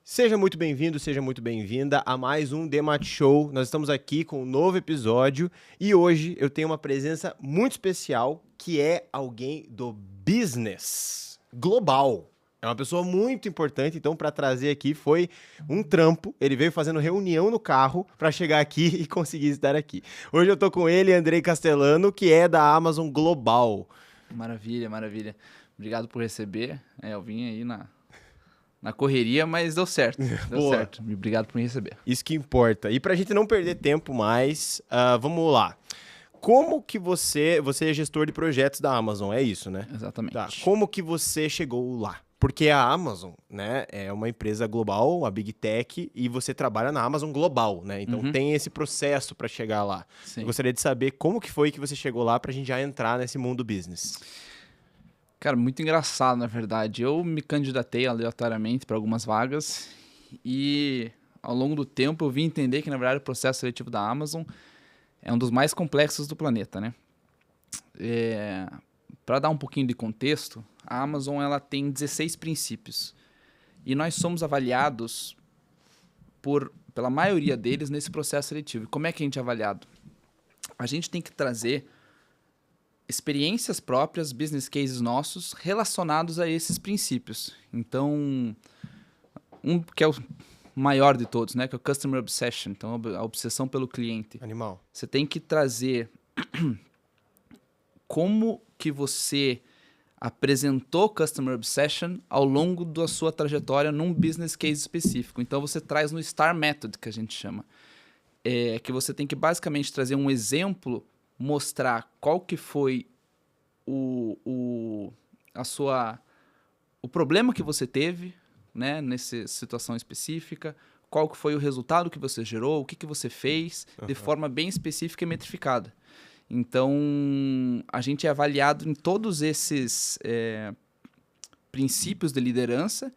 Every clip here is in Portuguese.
Seja muito bem-vindo, seja muito bem-vinda a mais um The Mat Show. Nós estamos aqui com um novo episódio e hoje eu tenho uma presença muito especial que é alguém do business global. É uma pessoa muito importante, então para trazer aqui foi um trampo. Ele veio fazendo reunião no carro para chegar aqui e conseguir estar aqui. Hoje eu tô com ele, Andrei Castellano, que é da Amazon Global. Maravilha, maravilha. Obrigado por receber. Eu vim aí na correria, mas deu certo. Deu Boa. certo. Obrigado por me receber. Isso que importa. E pra gente não perder tempo mais, vamos lá. Como que você é gestor de projetos da Amazon, é isso, né? Exatamente. Tá. Como que você chegou lá? Porque a Amazon, né, é uma empresa global, uma Big Tech, e você trabalha na Amazon Global, né? Então tem esse processo para chegar lá. Sim. Eu gostaria de saber como que foi que você chegou lá pra gente já entrar nesse mundo business. Cara, muito engraçado, na verdade. Eu me candidatei aleatoriamente para algumas vagas e ao longo do tempo eu vim entender que, na verdade, o processo seletivo da Amazon é um dos mais complexos do planeta, né? Para dar um pouquinho de contexto, a Amazon ela tem 16 princípios e nós somos avaliados pela maioria deles nesse processo seletivo. E como é que a gente é avaliado? A gente tem que trazer experiências próprias, business cases nossos, relacionados a esses princípios. Então, um que é o maior de todos, né, que é o Customer Obsession, então a obsessão pelo cliente. Animal. Você tem que trazer como que você apresentou Customer Obsession ao longo da sua trajetória num business case específico. Então, você traz no STAR Method, que a gente chama. Que você tem que basicamente trazer um exemplo, mostrar qual que foi o problema que você teve, né, nessa situação específica, qual que foi o resultado que você gerou, o que você fez, de forma bem específica e metrificada. Então, a gente é avaliado em todos esses princípios de liderança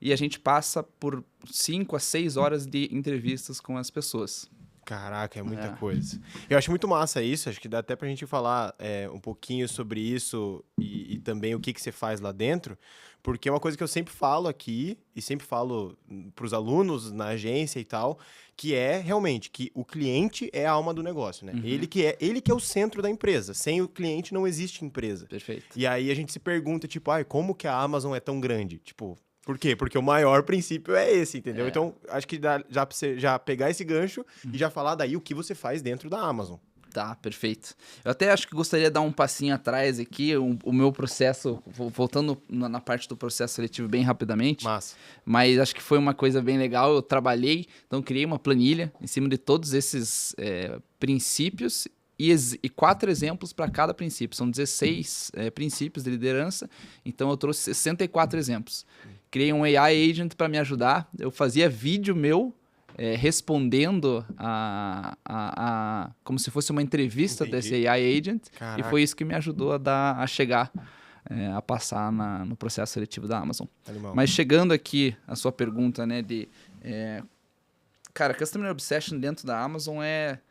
e a gente passa por 5 a 6 horas de entrevistas com as pessoas. Caraca, é muita coisa. Eu acho muito massa isso, acho que dá até pra gente falar um pouquinho sobre isso e também o que você faz lá dentro, porque é uma coisa que eu sempre falo aqui e sempre falo pros alunos na agência e tal, que é realmente que o cliente é a alma do negócio, né? Ele que é o centro da empresa. Sem o cliente não existe empresa. Perfeito. E aí a gente se pergunta, tipo, como que a Amazon é tão grande? Tipo, por quê? Porque o maior princípio é esse, entendeu? Então, acho que dá já pra você já pegar esse gancho e já falar daí o que você faz dentro da Amazon. Tá, perfeito. Eu até acho que gostaria de dar um passinho atrás aqui, o meu processo, voltando na parte do processo seletivo bem rapidamente. Massa. Mas acho que foi uma coisa bem legal. Eu trabalhei, então criei uma planilha em cima de todos esses princípios e 4 exemplos para cada princípio. São 16 princípios de liderança, então eu trouxe 64 exemplos. Criei um AI agent para me ajudar. Eu fazia vídeo meu respondendo como se fosse uma entrevista desse AI agent. Caraca. E foi isso que me ajudou a chegar, a passar no processo seletivo da Amazon. Animal. Mas chegando aqui a sua pergunta, né, cara, Customer Obsession dentro da Amazon é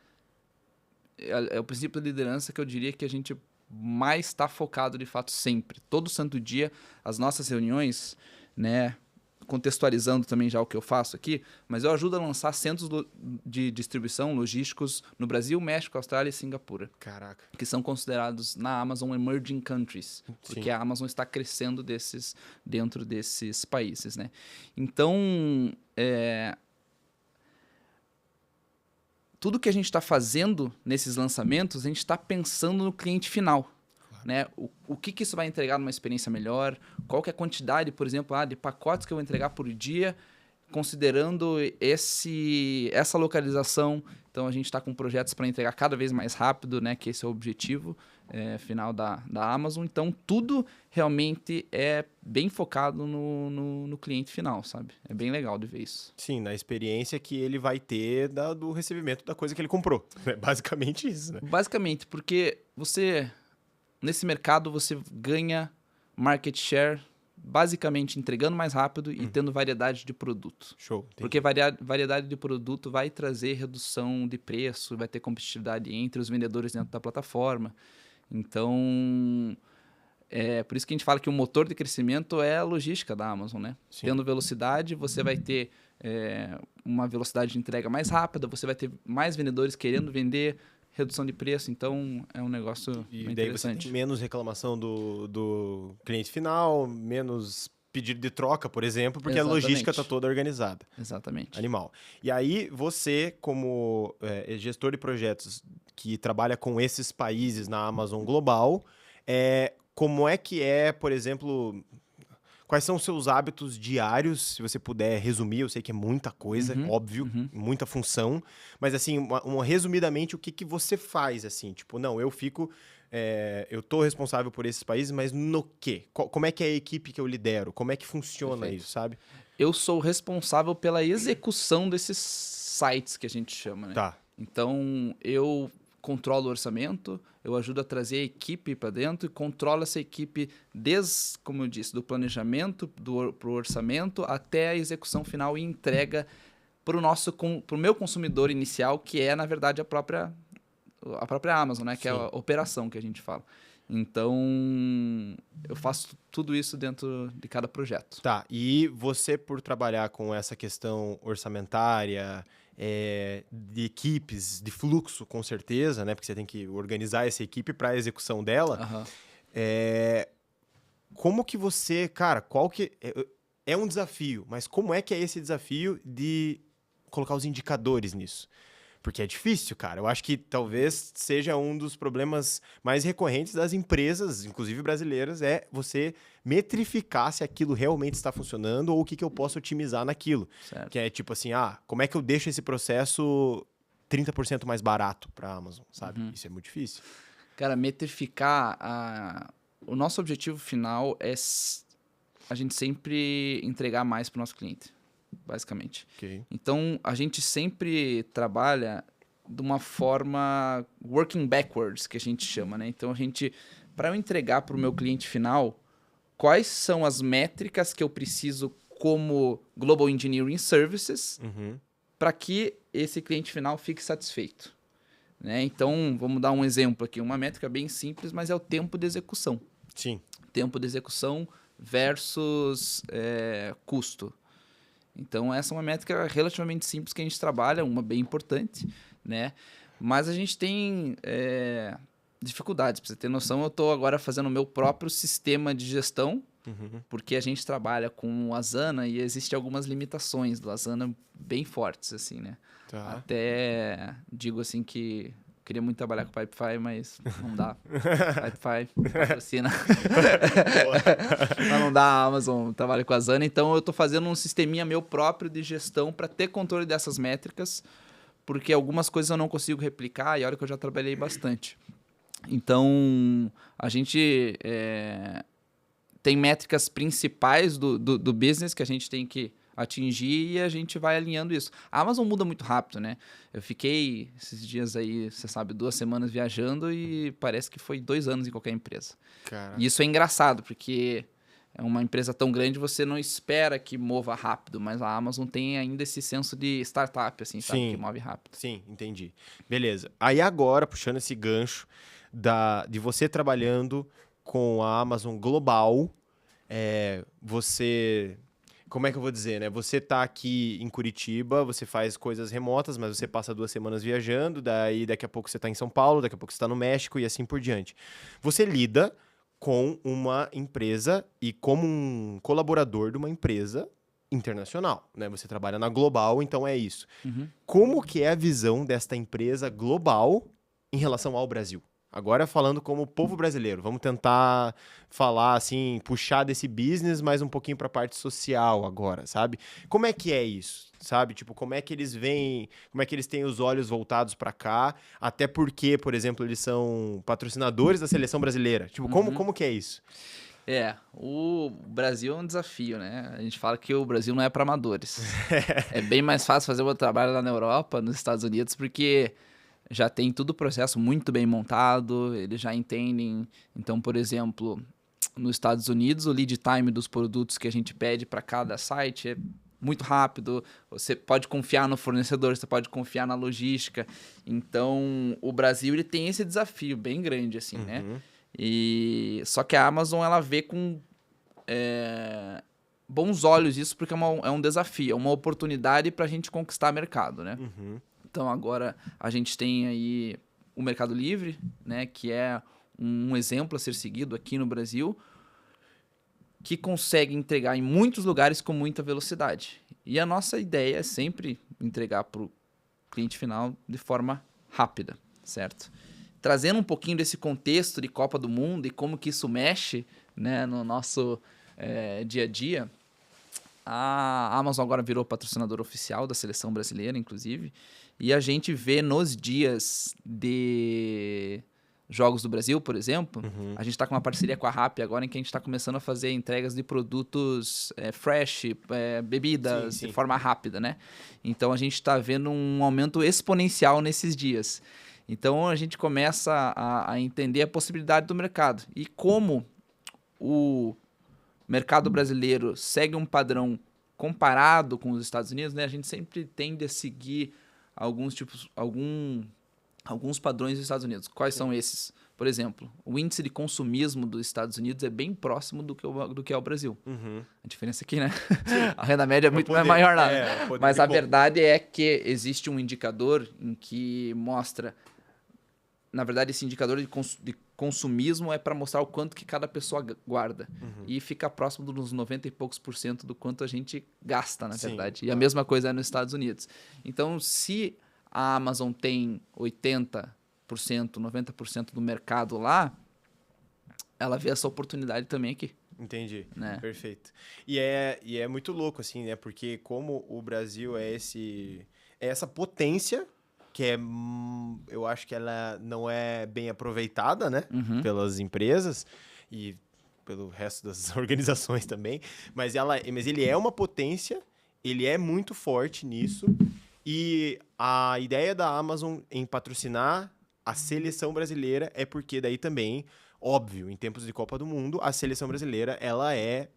o princípio de liderança que eu diria que a gente mais está focado de fato sempre. Todo santo dia, as nossas reuniões, né, contextualizando também já o que eu faço aqui, mas eu ajudo a lançar centros de distribuição logísticos no Brasil, México, Austrália e Singapura. Caraca. Que são considerados na Amazon Emerging Countries, porque Sim. a Amazon está crescendo dentro desses países, né? Então, tudo que a gente está fazendo nesses lançamentos, a gente está pensando no cliente final. Né? O que isso vai entregar numa experiência melhor, qual que é a quantidade, por exemplo, de pacotes que eu vou entregar por dia, considerando essa localização. Então, a gente está com projetos para entregar cada vez mais rápido, né? Que esse é o objetivo final da Amazon. Então, tudo realmente é bem focado no cliente final, sabe? É bem legal de ver isso. Sim, na experiência que ele vai ter do recebimento da coisa que ele comprou. É basicamente isso, né? Basicamente, porque nesse mercado você ganha market share basicamente entregando mais rápido e tendo variedade de produto. Show. Entendi. Porque variedade de produto vai trazer redução de preço, vai ter competitividade entre os vendedores dentro da plataforma. Então, Por isso que a gente fala que o motor de crescimento é a logística da Amazon, né? Sim. Tendo velocidade, você vai ter uma velocidade de entrega mais rápida, você vai ter mais vendedores querendo vender, redução de preço, então é um negócio E bem daí você interessante. tem menos reclamação do cliente final, menos pedido de troca, por exemplo, porque Exatamente. a logística está toda organizada. Exatamente. Animal. E aí, você, como gestor de projetos que trabalha com esses países na Amazon Global, como é que por exemplo, quais são os seus hábitos diários, se você puder resumir? Eu sei que é muita coisa, óbvio, muita função, mas assim, resumidamente, o que você faz, assim? Tipo, não, eu fico... eu tô responsável por esses países, mas no quê? Como é que é a equipe que eu lidero? Como é que funciona Perfeito. isso, sabe? Eu sou responsável pela execução desses sites que a gente chama, né? Tá. Então, eu controlo o orçamento, eu ajudo a trazer a equipe para dentro e controlo essa equipe desde, como eu disse, do planejamento, pro orçamento, até a execução final e entrega pro meu consumidor inicial, que é, na verdade, a própria Amazon, né? Que é a operação que a gente fala. Então, eu faço tudo isso dentro de cada projeto. Tá, e você, por trabalhar com essa questão orçamentária, de equipes, de fluxo, com certeza, né? Porque você tem que organizar essa equipe para a execução dela. Como que você, cara, é um desafio, mas como é que é esse desafio de colocar os indicadores nisso? Porque é difícil, cara. Eu acho que talvez seja um dos problemas mais recorrentes das empresas, inclusive brasileiras, é você metrificar se aquilo realmente está funcionando ou o que eu posso otimizar naquilo. Certo. Que é tipo assim, como é que eu deixo esse processo 30% mais barato para a Amazon, sabe? Isso é muito difícil. Cara, metrificar... O nosso objetivo final é a gente sempre entregar mais para o nosso cliente, basicamente. Okay. Então, a gente sempre trabalha de uma forma working backwards, que a gente chama, né? Então, para eu entregar para o meu cliente final, quais são as métricas que eu preciso como Global Engineering Services para que esse cliente final fique satisfeito, né? Então, vamos dar um exemplo aqui. Uma métrica bem simples, mas é o tempo de execução. Sim. Tempo de execução versus custo. Então, essa é uma métrica relativamente simples que a gente trabalha, uma bem importante, né? Mas a gente tem dificuldades. Para você ter noção, eu estou agora fazendo o meu próprio sistema de gestão, porque a gente trabalha com o Asana e existem algumas limitações do Asana bem fortes, assim, né? Tá. Até digo assim que queria muito trabalhar com Pipefy, mas não dá. Pipefy, patrocina. Mas não dá, a Amazon trabalha com a Asana. Então, eu estou fazendo um sisteminha meu próprio de gestão para ter controle dessas métricas, porque algumas coisas eu não consigo replicar e olha que eu já trabalhei bastante. Então, a gente tem métricas principais do business que a gente tem que atingir e a gente vai alinhando isso. A Amazon muda muito rápido, né? Eu fiquei esses dias aí, você sabe, 2 semanas viajando e parece que foi 2 anos em qualquer empresa. Caraca. E isso é engraçado, porque é uma empresa tão grande, você não espera que mova rápido, mas a Amazon tem ainda esse senso de startup, assim, sabe? Que move rápido. Sim, entendi. Beleza. Aí agora, puxando esse gancho de você trabalhando com a Amazon Global, você... Como é que eu vou dizer, né? Você tá aqui em Curitiba, você faz coisas remotas, mas você passa 2 semanas viajando, daí daqui a pouco você tá em São Paulo, daqui a pouco você tá no México e assim por diante. Você lida com uma empresa e como um colaborador de uma empresa internacional, né? Você trabalha na Global, então é isso. Como que é a visão desta empresa global em relação ao Brasil? Agora falando como povo brasileiro, vamos tentar falar assim, puxar desse business, mas um pouquinho para a parte social agora, sabe? Como é que é isso, sabe? Tipo, como é que eles veem, como é que eles têm os olhos voltados para cá, até porque, por exemplo, eles são patrocinadores da seleção brasileira. Tipo, como que é isso? O Brasil é um desafio, né? A gente fala que o Brasil não é para amadores. É bem mais fácil fazer o meu trabalho lá na Europa, nos Estados Unidos, porque já tem todo o processo muito bem montado, eles já entendem. Então, por exemplo, nos Estados Unidos, o lead time dos produtos que a gente pede para cada site é muito rápido. Você pode confiar no fornecedor, você pode confiar na logística. Então, o Brasil ele tem esse desafio bem grande, assim, né? Só que a Amazon, ela vê com bons olhos isso, porque é um desafio, é uma oportunidade para a gente conquistar mercado, né? Uhum. Então, agora a gente tem aí o Mercado Livre, né? Que é um exemplo a ser seguido aqui no Brasil, que consegue entregar em muitos lugares com muita velocidade. E a nossa ideia é sempre entregar para o cliente final de forma rápida, certo? Trazendo um pouquinho desse contexto de Copa do Mundo e como que isso mexe, né, no nosso dia a dia, a Amazon agora virou patrocinador oficial da seleção brasileira, inclusive, e a gente vê nos dias de Jogos do Brasil, por exemplo, a gente está com uma parceria com a Rappi agora em que a gente está começando a fazer entregas de produtos fresh, bebidas, Sim. de forma rápida, né? Então, a gente está vendo um aumento exponencial nesses dias. Então, a gente começa a entender a possibilidade do mercado. E como o mercado brasileiro segue um padrão comparado com os Estados Unidos, né? A gente sempre tende a seguir alguns padrões dos Estados Unidos. Quais são esses? Por exemplo, o índice de consumismo dos Estados Unidos é bem próximo do que é o Brasil. A diferença aqui, né? A renda média é muito maior lá. Mas a verdade é que existe um indicador em que mostra... Na verdade, esse indicador de consumismo é para mostrar o quanto que cada pessoa guarda. E fica próximo dos 90 e poucos % do quanto a gente gasta, na verdade. E a mesma coisa é nos Estados Unidos. Então, se a Amazon tem 80%, 90% do mercado lá, ela vê essa oportunidade também aqui. Entendi, né? Perfeito. E é muito louco, assim, né? Porque como o Brasil é essa potência que eu acho que ela não é bem aproveitada, né? Pelas empresas e pelo resto das organizações também. Mas ele é uma potência, ele é muito forte nisso. E a ideia da Amazon em patrocinar a seleção brasileira é porque daí também, óbvio, em tempos de Copa do Mundo, a seleção brasileira, ela é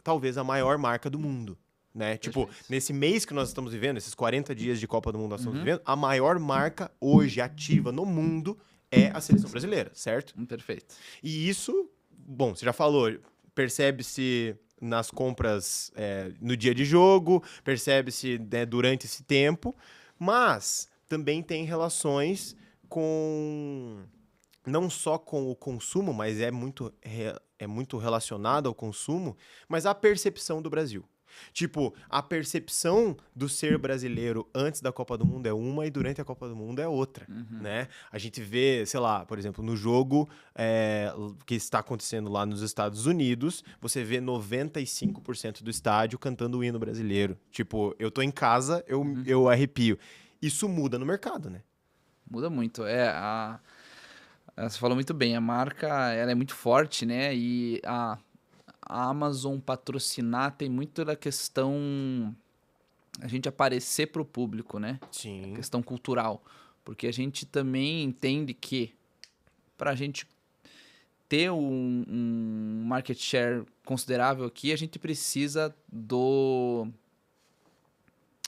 talvez a maior marca do mundo, né? Tipo, nesse mês que nós estamos vivendo, esses 40 dias de Copa do Mundo nós estamos vivendo, a maior marca hoje ativa no mundo é a seleção brasileira, certo? Perfeito. E isso, bom, você já falou, percebe-se nas compras no dia de jogo, percebe-se durante esse tempo, mas também tem relações com... não só com o consumo, mas é muito relacionado ao consumo, mas a percepção do Brasil. Tipo, a percepção do ser brasileiro antes da Copa do Mundo é uma e durante a Copa do Mundo é outra, né? A gente vê, sei lá, por exemplo, no jogo que está acontecendo lá nos Estados Unidos, você vê 95% do estádio cantando o hino brasileiro. Tipo, eu tô em casa, eu arrepio. Isso muda no mercado, né? Muda muito. Você falou muito bem, a marca ela é muito forte, né? E a Amazon patrocinar tem muito da questão a gente aparecer para o público, né? Sim. A questão cultural. Porque a gente também entende que para a gente ter um market share considerável aqui, a gente precisa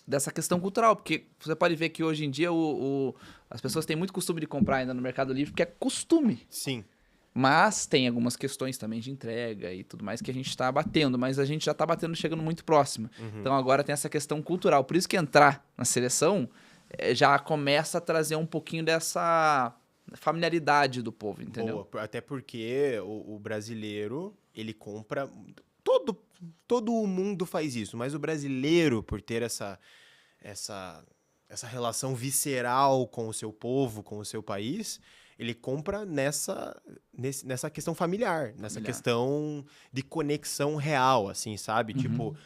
dessa questão cultural. Porque você pode ver que hoje em dia as pessoas têm muito costume de comprar ainda no Mercado Livre, porque é costume. Sim. Mas tem algumas questões também de entrega e tudo mais que a gente está batendo, mas a gente já está batendo chegando muito próximo. Então agora tem essa questão cultural. Por isso que entrar na seleção já começa a trazer um pouquinho dessa familiaridade do povo, entendeu? Boa, até porque o brasileiro, ele compra... Todo o mundo faz isso, mas o brasileiro, por ter essa relação visceral com o seu povo, com o seu país... ele compra nessa questão familiar, nessa questão de conexão real, assim, sabe? Tipo,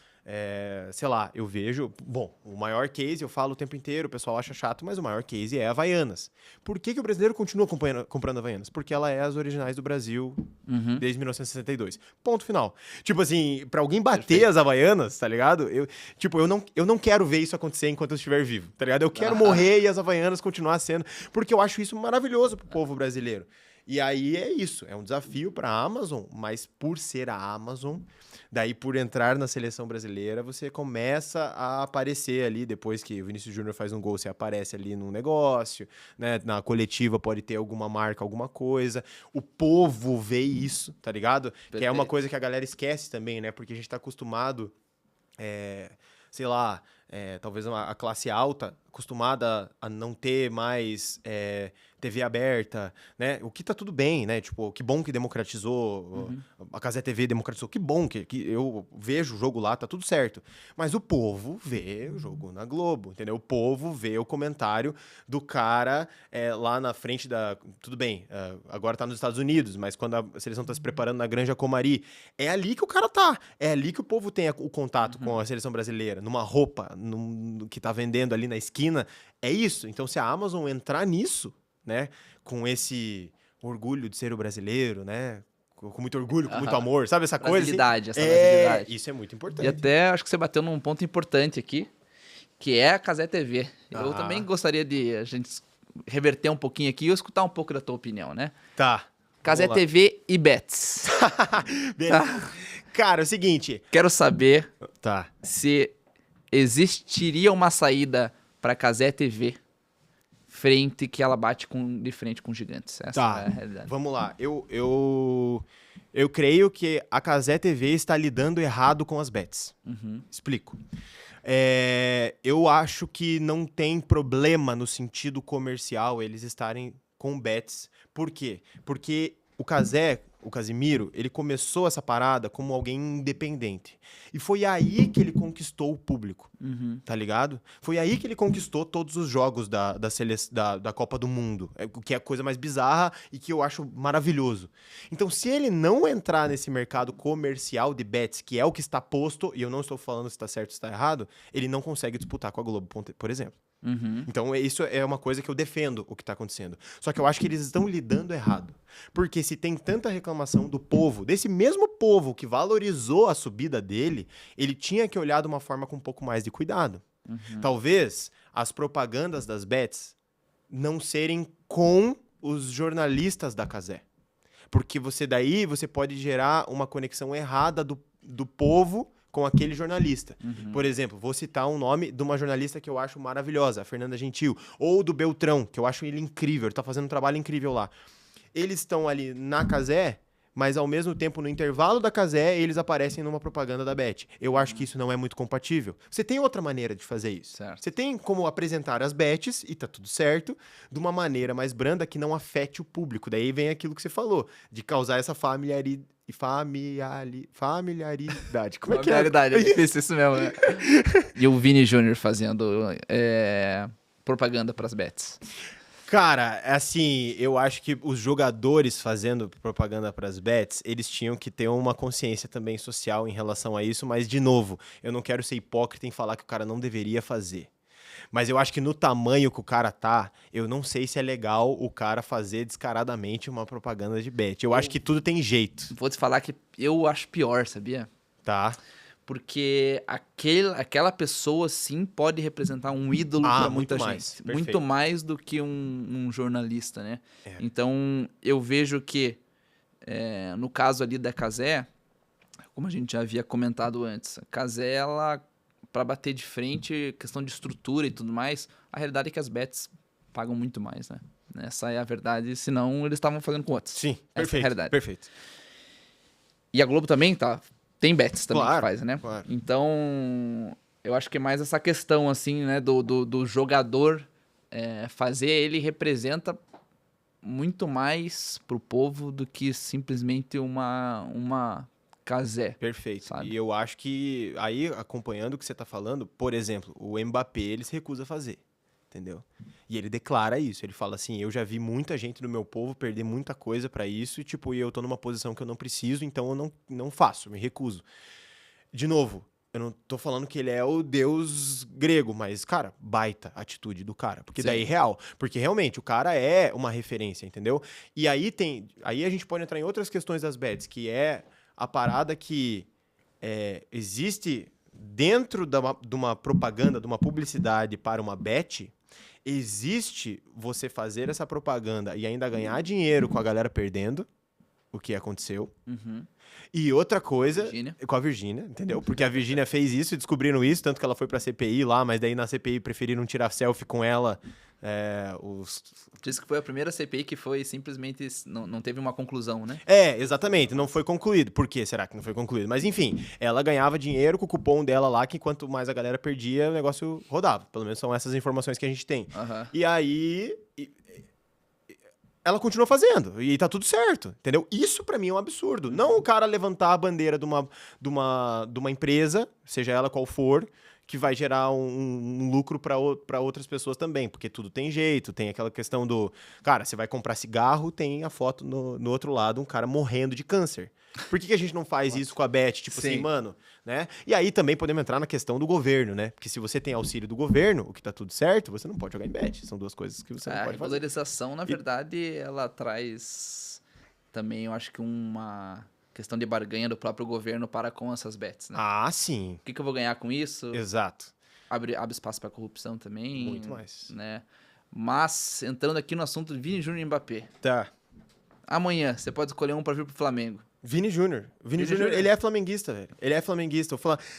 sei lá, eu vejo... Bom, o maior case, eu falo o tempo inteiro, o pessoal acha chato, mas o maior case é a Havaianas. Por que o brasileiro continua comprando Havaianas? Porque ela é as originais do Brasil desde 1962. Ponto final. Tipo assim, pra alguém bater as Havaianas, tá ligado? Eu não quero ver isso acontecer enquanto eu estiver vivo, tá ligado? Eu quero morrer e as Havaianas continuar sendo... Porque eu acho isso maravilhoso pro povo brasileiro. E aí é isso, é um desafio para a Amazon, mas por ser a Amazon, daí por entrar na seleção brasileira, você começa a aparecer ali, depois que o Vinícius Júnior faz um gol, você aparece ali num negócio, né? Na coletiva pode ter alguma marca, alguma coisa. O povo vê isso, tá ligado? Que é uma Perfeito. coisa que a galera esquece também, né? Porque a gente tá acostumado, sei lá, talvez a classe alta, acostumada a não ter mais TV aberta, né? O que tá tudo bem, né? Tipo, que bom que democratizou, a Cazé TV democratizou, que bom que eu vejo o jogo lá, tá tudo certo. Mas o povo vê o jogo na Globo, entendeu? O povo vê o comentário do cara lá na frente da... Tudo bem, agora tá nos Estados Unidos, mas quando a seleção tá se preparando na Granja Comari, é ali que o cara tá. É ali que o povo tem o contato com a seleção brasileira, numa roupa que tá vendendo ali na esquina. É isso. Então, se a Amazon entrar nisso, né, com esse orgulho de ser o brasileiro, né, com muito orgulho, com muito amor, sabe essa coisa? Brasilidade, Assim? essa brasilidade. Isso é muito E importante. até acho que você bateu num ponto importante aqui, que é a Cazé TV. Eu também gostaria de a gente reverter um pouquinho aqui e eu escutar um pouco da tua opinião, né? Tá. Cazé TV e Bets. Beleza. Cara, é o seguinte. Quero saber Tá. se existiria uma saída para Cazé TV frente que ela bate de frente com gigantes. Essa Tá. é a realidade. Vamos lá. Eu creio que a Cazé TV está lidando errado com as bets. Explico. Eu acho que não tem problema no sentido comercial eles estarem com bets. Por quê? Porque o Casimiro, ele começou essa parada como alguém independente. E foi aí que ele conquistou o público, tá ligado? Foi aí que ele conquistou todos os jogos da Copa do Mundo, o que é a coisa mais bizarra e que eu acho maravilhoso. Então, se ele não entrar nesse mercado comercial de bets, que é o que está posto, e eu não estou falando se está certo ou se está errado, ele não consegue disputar com a Globo, por exemplo. Então, isso é uma coisa que eu defendo o que está acontecendo. Só que eu acho que eles estão lidando errado. Porque se tem tanta reclamação do povo, desse mesmo povo que valorizou a subida dele, ele tinha que olhar de uma forma com um pouco mais de cuidado. Talvez as propagandas das bets não serem com os jornalistas da Cazé. Porque você pode gerar uma conexão errada do povo com aquele jornalista. Por exemplo, vou citar um nome de uma jornalista que eu acho maravilhosa, a Fernanda Gentil, ou do Beltrão, que eu acho ele incrível, ele tá fazendo um trabalho incrível lá. Eles estão ali na Cazé, mas ao mesmo tempo, no intervalo da Cazé, eles aparecem numa propaganda da Bet. Eu acho que isso não é muito compatível. Você tem outra maneira de fazer isso. Certo. Você tem como apresentar as bets, e tá tudo certo, de uma maneira mais branda que não afete o público. Daí vem aquilo que você falou, de causar essa familiaridade. Como é que é? Familiaridade, é difícil isso mesmo, né? E o Vini Júnior fazendo propaganda pras bets. Cara, assim, eu acho que os jogadores fazendo propaganda pras bets, eles tinham que ter uma consciência também social em relação a isso, mas, de novo, eu não quero ser hipócrita em falar que o cara não deveria fazer. Mas eu acho que no tamanho que o cara tá, eu não sei se é legal o cara fazer descaradamente uma propaganda de bet. Eu acho que tudo tem jeito. Vou te falar que eu acho pior, sabia? Tá. Porque aquela pessoa, sim, pode representar um ídolo para muita muito mais. gente. Perfeito. Muito mais do que um jornalista, né? Então, eu vejo que, no caso ali da Cazé, como a gente já havia comentado antes, a Cazé, ela, para bater de frente, questão de estrutura e tudo mais, a realidade é que as bets pagam muito mais, né? Essa é a verdade, senão eles estavam fazendo com outros. Sim, Essa é a perfeito. realidade. Perfeito. E a Globo também tem bets também Claro, que faz, né? claro. Então, eu acho que é mais essa questão, assim, né, do jogador fazer, ele representa muito mais pro povo do que simplesmente uma Cazé. Perfeito. Sabe? E eu acho que, aí, acompanhando o que você tá falando, por exemplo, o Mbappé, ele se recusa a fazer, entendeu? E ele declara isso, ele fala assim, eu já vi muita gente do meu povo perder muita coisa pra isso, e tipo, eu tô numa posição que eu não preciso, então eu não faço, me recuso. De novo, eu não tô falando que ele é o deus grego, mas, cara, baita atitude do cara. Porque Sim. daí é real. Porque realmente o cara é uma referência, entendeu? E aí aí a gente pode entrar em outras questões das bets, que é a parada que existe dentro de uma propaganda, de uma publicidade para uma bet, Existe você fazer essa propaganda e ainda ganhar dinheiro com a galera perdendo, o que aconteceu. E outra coisa, Virgínia. com a Virgínia, entendeu? Porque a Virgínia fez isso e descobriram isso, tanto que ela foi pra CPI lá, mas daí na CPI preferiram tirar selfie com ela. Diz que foi a primeira CPI que foi simplesmente... Não teve uma conclusão, né? Exatamente, não foi concluído. Por que será que não foi concluído? Mas enfim, ela ganhava dinheiro com o cupom dela lá, que quanto mais a galera perdia, o negócio rodava. Pelo menos são essas informações que a gente tem. E aí... ela continua fazendo, e tá tudo certo, entendeu? Isso pra mim é um absurdo. Não o cara levantar a bandeira de uma empresa, seja ela qual for, que vai gerar um lucro pra outras pessoas também, porque tudo tem jeito, tem aquela questão do... Cara, você vai comprar cigarro, tem a foto no outro lado, um cara morrendo de câncer. Por que a gente não faz isso com a Bet? Tipo assim, mano, né? E aí também podemos entrar na questão do governo, né? Porque se você tem auxílio do governo, o que tá tudo certo, você não pode jogar em Bet. São duas coisas que você não pode fazer. A valorização, na verdade, ela traz também, eu acho que uma questão de barganha do próprio governo para com essas bets, né? Ah, sim. O que eu vou ganhar com isso? Exato. Abre espaço para corrupção também. Muito mais. Né? Mas, entrando aqui no assunto de Vini Júnior e Mbappé. Tá. Amanhã, você pode escolher um para vir pro Flamengo. Vini Júnior. Vini Júnior, ele é flamenguista, velho. Ele é flamenguista.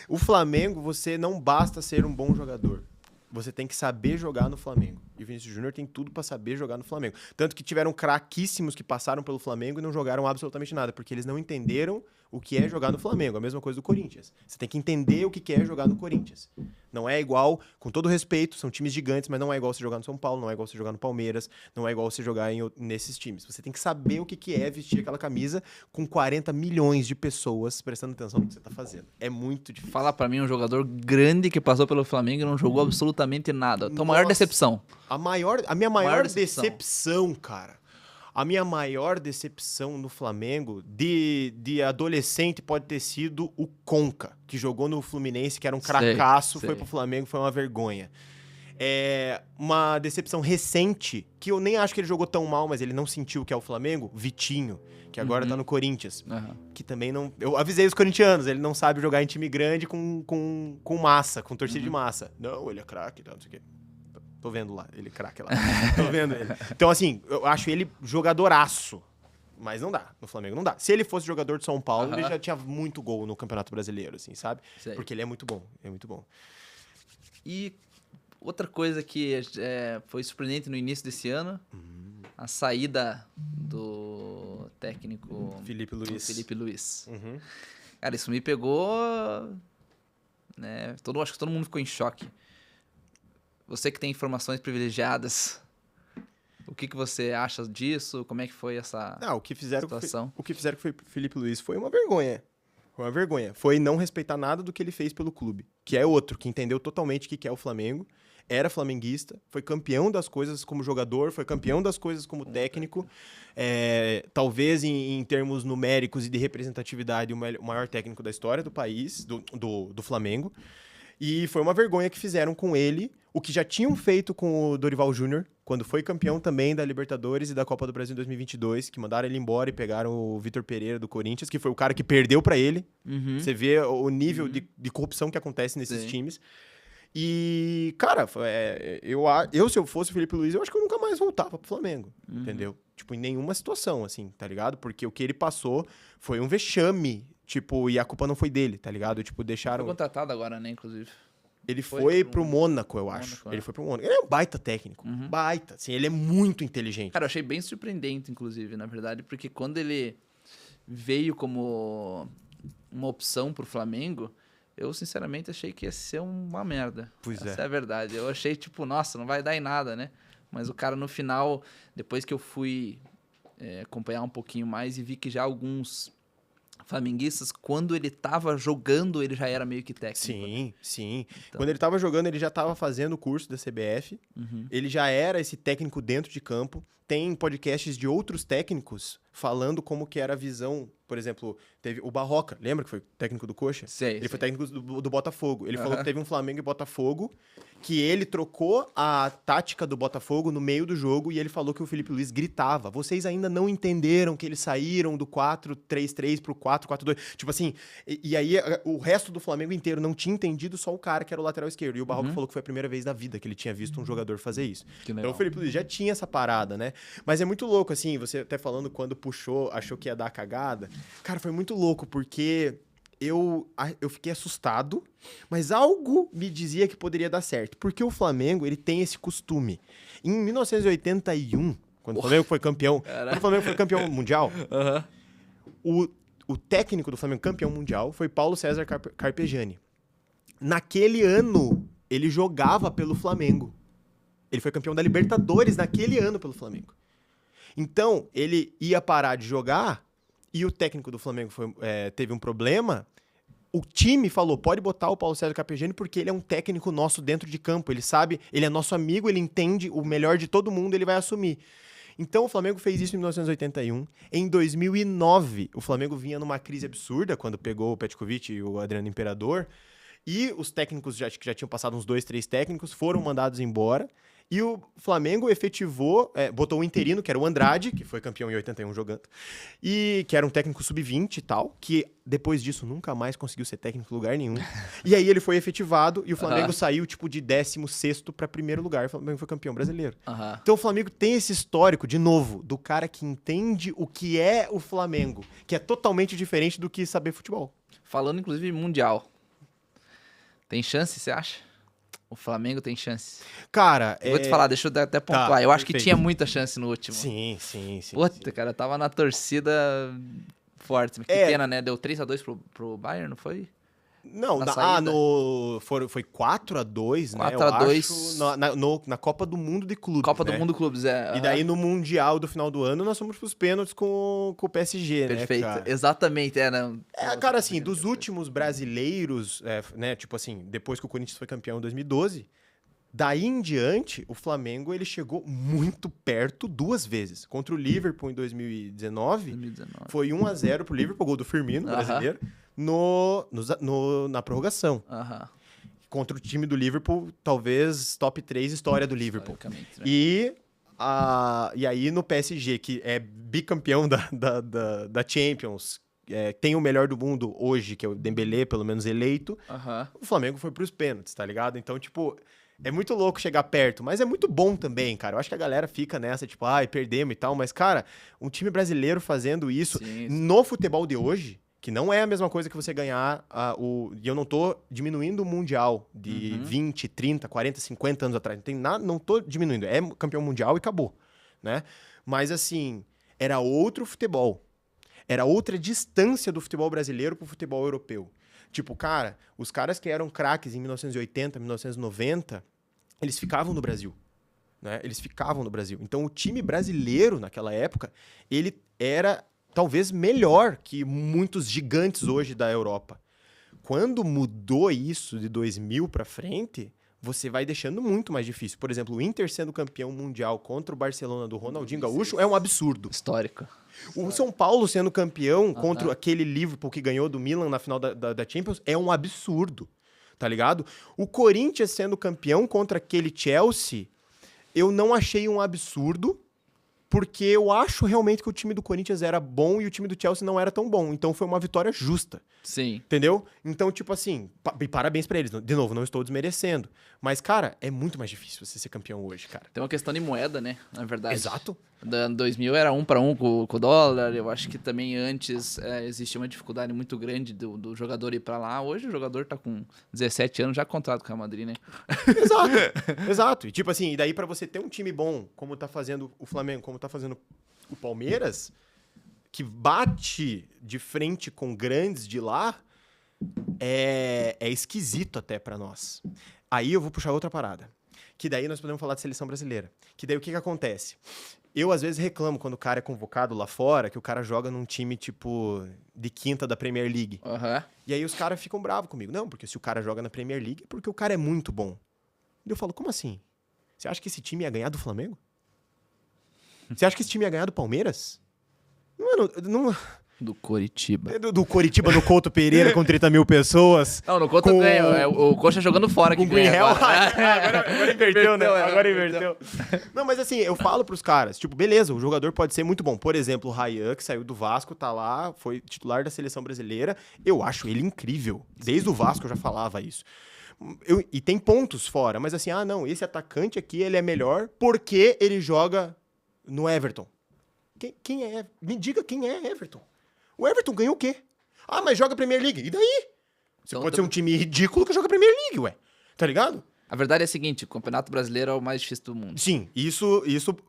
O Flamengo, você não basta ser um bom jogador. Você tem que saber jogar no Flamengo. E o Vinícius Júnior tem tudo pra saber jogar no Flamengo. Tanto que tiveram craquíssimos que passaram pelo Flamengo e não jogaram absolutamente nada, porque eles não entenderam o que é jogar no Flamengo. A mesma coisa do Corinthians. Você tem que entender o que é jogar no Corinthians. Não é igual, com todo respeito, são times gigantes, mas não é igual você jogar no São Paulo, não é igual você jogar no Palmeiras, não é igual você jogar nesses times. Você tem que saber o que é vestir aquela camisa com 40 milhões de pessoas prestando atenção no que você tá fazendo. É muito difícil. Fala pra mim um jogador grande que passou pelo Flamengo e não jogou absolutamente nada. Tua maior decepção. A minha maior decepção, cara. A minha maior decepção no Flamengo de adolescente pode ter sido o Conca, que jogou no Fluminense, que era um cracaço, foi pro Flamengo, foi uma vergonha. É uma decepção recente, que eu nem acho que ele jogou tão mal, mas ele não sentiu que é o Flamengo, Vitinho, que agora tá no Corinthians. Que também não... Eu avisei os corintianos, ele não sabe jogar em time grande com massa, com torcida de massa. Não, ele é craque, não sei o quê. Tô vendo lá, ele craque lá. Tô vendo ele. Então, assim, eu acho ele jogadoraço. Mas não dá, no Flamengo não dá. Se ele fosse jogador de São Paulo, ele já tinha muito gol no Campeonato Brasileiro, assim, sabe? Porque ele é muito bom, E outra coisa que foi surpreendente no início desse ano, a saída do técnico Felipe Luiz. Cara, isso me pegou, né? Acho que todo mundo ficou em choque. Você que tem informações privilegiadas, o que você acha disso? Como é que foi essa situação? O que fizeram com o Felipe Luiz foi uma vergonha. Foi uma vergonha. Foi não respeitar nada do que ele fez pelo clube. Que é outro, que entendeu totalmente o que é o Flamengo. Era flamenguista, foi campeão das coisas como jogador, foi campeão das coisas como técnico. Talvez em termos numéricos e de representatividade, o maior técnico da história do país, do Flamengo. E foi uma vergonha que fizeram com ele, o que já tinham feito com o Dorival Júnior, quando foi campeão também da Libertadores e da Copa do Brasil em 2022, que mandaram ele embora e pegaram o Vitor Pereira do Corinthians, que foi o cara que perdeu pra ele. Você vê o nível de corrupção que acontece nesses times. E, cara, se eu fosse o Felipe Luiz, eu acho que eu nunca mais voltava pro Flamengo, entendeu? Tipo, em nenhuma situação, assim, tá ligado? Porque o que ele passou foi um vexame, tipo, e a culpa não foi dele, tá ligado? Tipo, deixaram... Foi contratado agora, né, inclusive. Ele foi pro Mônaco, eu acho. Ele foi pro Mônaco. Ele é um baita técnico. Baita, assim, ele é muito inteligente. Cara, eu achei bem surpreendente, inclusive, na verdade, porque quando ele veio como uma opção pro Flamengo... Eu, sinceramente, achei que ia ser uma merda. Essa é a verdade. Eu achei, tipo, nossa, não vai dar em nada, né? Mas o cara, no final, depois que eu fui acompanhar um pouquinho mais e vi que já alguns flamenguistas, quando ele tava jogando, ele já era meio que técnico. Sim. Então... Quando ele tava jogando, ele já tava fazendo o curso da CBF. Ele já era esse técnico dentro de campo. Tem podcasts de outros técnicos falando como que era a visão. Por exemplo, teve o Barroca, lembra que foi técnico do Coxa? Ele foi técnico do Botafogo. Ele falou que teve um Flamengo e Botafogo, que ele trocou a tática do Botafogo no meio do jogo e ele falou que o Felipe Luiz gritava. Vocês ainda não entenderam que eles saíram do 4-3-3 pro 4-4-2. Tipo assim, e aí o resto do Flamengo inteiro não tinha entendido, só o cara que era o lateral esquerdo. E o Barroca falou que foi a primeira vez na vida que ele tinha visto um jogador fazer isso. Então o Felipe Luiz já tinha essa parada, né? Mas é muito louco, assim, você até falando quando puxou, achou que ia dar cagada. Cara, foi muito louco, porque eu fiquei assustado, mas algo me dizia que poderia dar certo. Porque o Flamengo, ele tem esse costume. Em 1981, quando o Flamengo foi campeão, quando o Flamengo foi campeão mundial, o técnico do Flamengo campeão mundial foi Paulo César Carpegiani. Naquele ano, ele jogava pelo Flamengo. Ele foi campeão da Libertadores naquele ano pelo Flamengo. Então, ele ia parar de jogar e o técnico do Flamengo teve um problema. O time falou, pode botar o Paulo César Carpegiani porque ele é um técnico nosso dentro de campo. Ele sabe, ele é nosso amigo, ele entende o melhor de todo mundo, ele vai assumir. Então, o Flamengo fez isso em 1981. Em 2009, o Flamengo vinha numa crise absurda, quando pegou o Petkovic e o Adriano Imperador. E os técnicos, que já tinham passado uns 2, 3 técnicos, foram mandados embora. E o Flamengo efetivou, botou o interino, que era o Andrade, que foi campeão em 81 jogando, e que era um técnico sub-20 e tal, que depois disso nunca mais conseguiu ser técnico em lugar nenhum. E aí ele foi efetivado e o Flamengo saiu tipo de 16º para primeiro lugar. O Flamengo foi campeão brasileiro. Então o Flamengo tem esse histórico, de novo, do cara que entende o que é o Flamengo, que é totalmente diferente do que saber futebol. Falando, inclusive, mundial. Tem chance, você acha? O Flamengo tem chance. Cara, vou te falar, deixa eu até pontuar. Tá, eu acho que tinha muita chance no último. Sim. Puta, cara, tava na torcida forte. Que pena, né? Deu 3-2 pro Bayern, não foi? Não, foi 4-2, né? 4-2 na Copa do Mundo de Clubes. Copa do Mundo Clubes, E daí no Mundial do final do ano nós fomos pros pênaltis com o PSG, Perfeito. né? Cara? Exatamente, Cara, assim, dos últimos brasileiros, né? Tipo assim, depois que o Corinthians foi campeão em 2012, daí em diante, o Flamengo ele chegou muito perto 2 vezes. Contra o Liverpool em 2019. Foi 1-0 pro Liverpool, gol do Firmino, brasileiro. Na prorrogação. Contra o time do Liverpool, talvez top 3 história do Liverpool. Né? E aí no PSG, que é bicampeão da Champions, tem o melhor do mundo hoje, que é o Dembélé, pelo menos eleito, o Flamengo foi pros pênaltis, tá ligado? Então, tipo, é muito louco chegar perto, mas é muito bom também, cara. Eu acho que a galera fica nessa, tipo, perdemos e tal, mas, cara, um time brasileiro fazendo isso no futebol de hoje, que não é a mesma coisa que você ganhar e eu não tô diminuindo o Mundial de 20, 30, 40, 50 anos atrás. Não tô diminuindo. É campeão mundial e acabou, né? Mas, assim, era outro futebol. Era outra distância do futebol brasileiro pro futebol europeu. Tipo, cara, os caras que eram craques em 1980, 1990, eles ficavam no Brasil, né? Eles ficavam no Brasil. Então, o time brasileiro, naquela época, ele era talvez melhor que muitos gigantes hoje da Europa. Quando mudou isso de 2000 para frente, você vai deixando muito mais difícil. Por exemplo, o Inter sendo campeão mundial contra o Barcelona do Ronaldinho Gaúcho é um absurdo. Histórico. O São Paulo sendo campeão contra aquele Liverpool que ganhou do Milan na final da Champions é um absurdo, tá ligado? O Corinthians sendo campeão contra aquele Chelsea, eu não achei um absurdo, porque eu acho realmente que o time do Corinthians era bom e o time do Chelsea não era tão bom. Então foi uma vitória justa. Sim. Entendeu? Então, tipo assim, parabéns pra eles. De novo, não estou desmerecendo. Mas, cara, é muito mais difícil você ser campeão hoje, cara. Tem uma questão de moeda, né? Na verdade. Exato. Em 2000 era 1 para 1 com o dólar. Eu acho que também antes existia uma dificuldade muito grande do jogador ir pra lá. Hoje o jogador tá com 17 anos já contrato com o Real Madrid, né? Exato. E tipo assim, e daí pra você ter um time bom, como tá fazendo o Flamengo, como tá fazendo o Palmeiras, que bate de frente com grandes de lá, é esquisito até pra nós. Aí eu vou puxar outra parada. Que daí nós podemos falar de seleção brasileira. Que daí o que acontece? Eu, às vezes, reclamo quando o cara é convocado lá fora, que o cara joga num time, tipo, de quinta da Premier League. E aí os caras ficam bravos comigo. Não, porque se o cara joga na Premier League é porque o cara é muito bom. E eu falo, como assim? Você acha que esse time ia ganhar do Flamengo? Você acha que esse time ia ganhar do Palmeiras? Mano, não... Do Coritiba. Do Coritiba no Couto Pereira com 30 mil pessoas. Não, no Couto ganha. O Coxa jogando fora que Com Green ganha Hell. agora. Agora inverteu, né? Agora inverteu. Não, mas assim, eu falo pros caras, tipo, beleza, o jogador pode ser muito bom. Por exemplo, o Ryan, que saiu do Vasco, tá lá, foi titular da seleção brasileira. Eu acho ele incrível. Desde o Vasco eu já falava isso. E tem pontos fora, mas assim, não, esse atacante aqui, ele é melhor porque ele joga no Everton. Quem é? Me diga quem é Everton. O Everton ganhou o quê? Mas joga Premier League. E daí? Você Então, pode ser um time ridículo que joga Premier League, ué. Tá ligado? A verdade é a seguinte, o Campeonato Brasileiro é o mais difícil do mundo. Sim, isso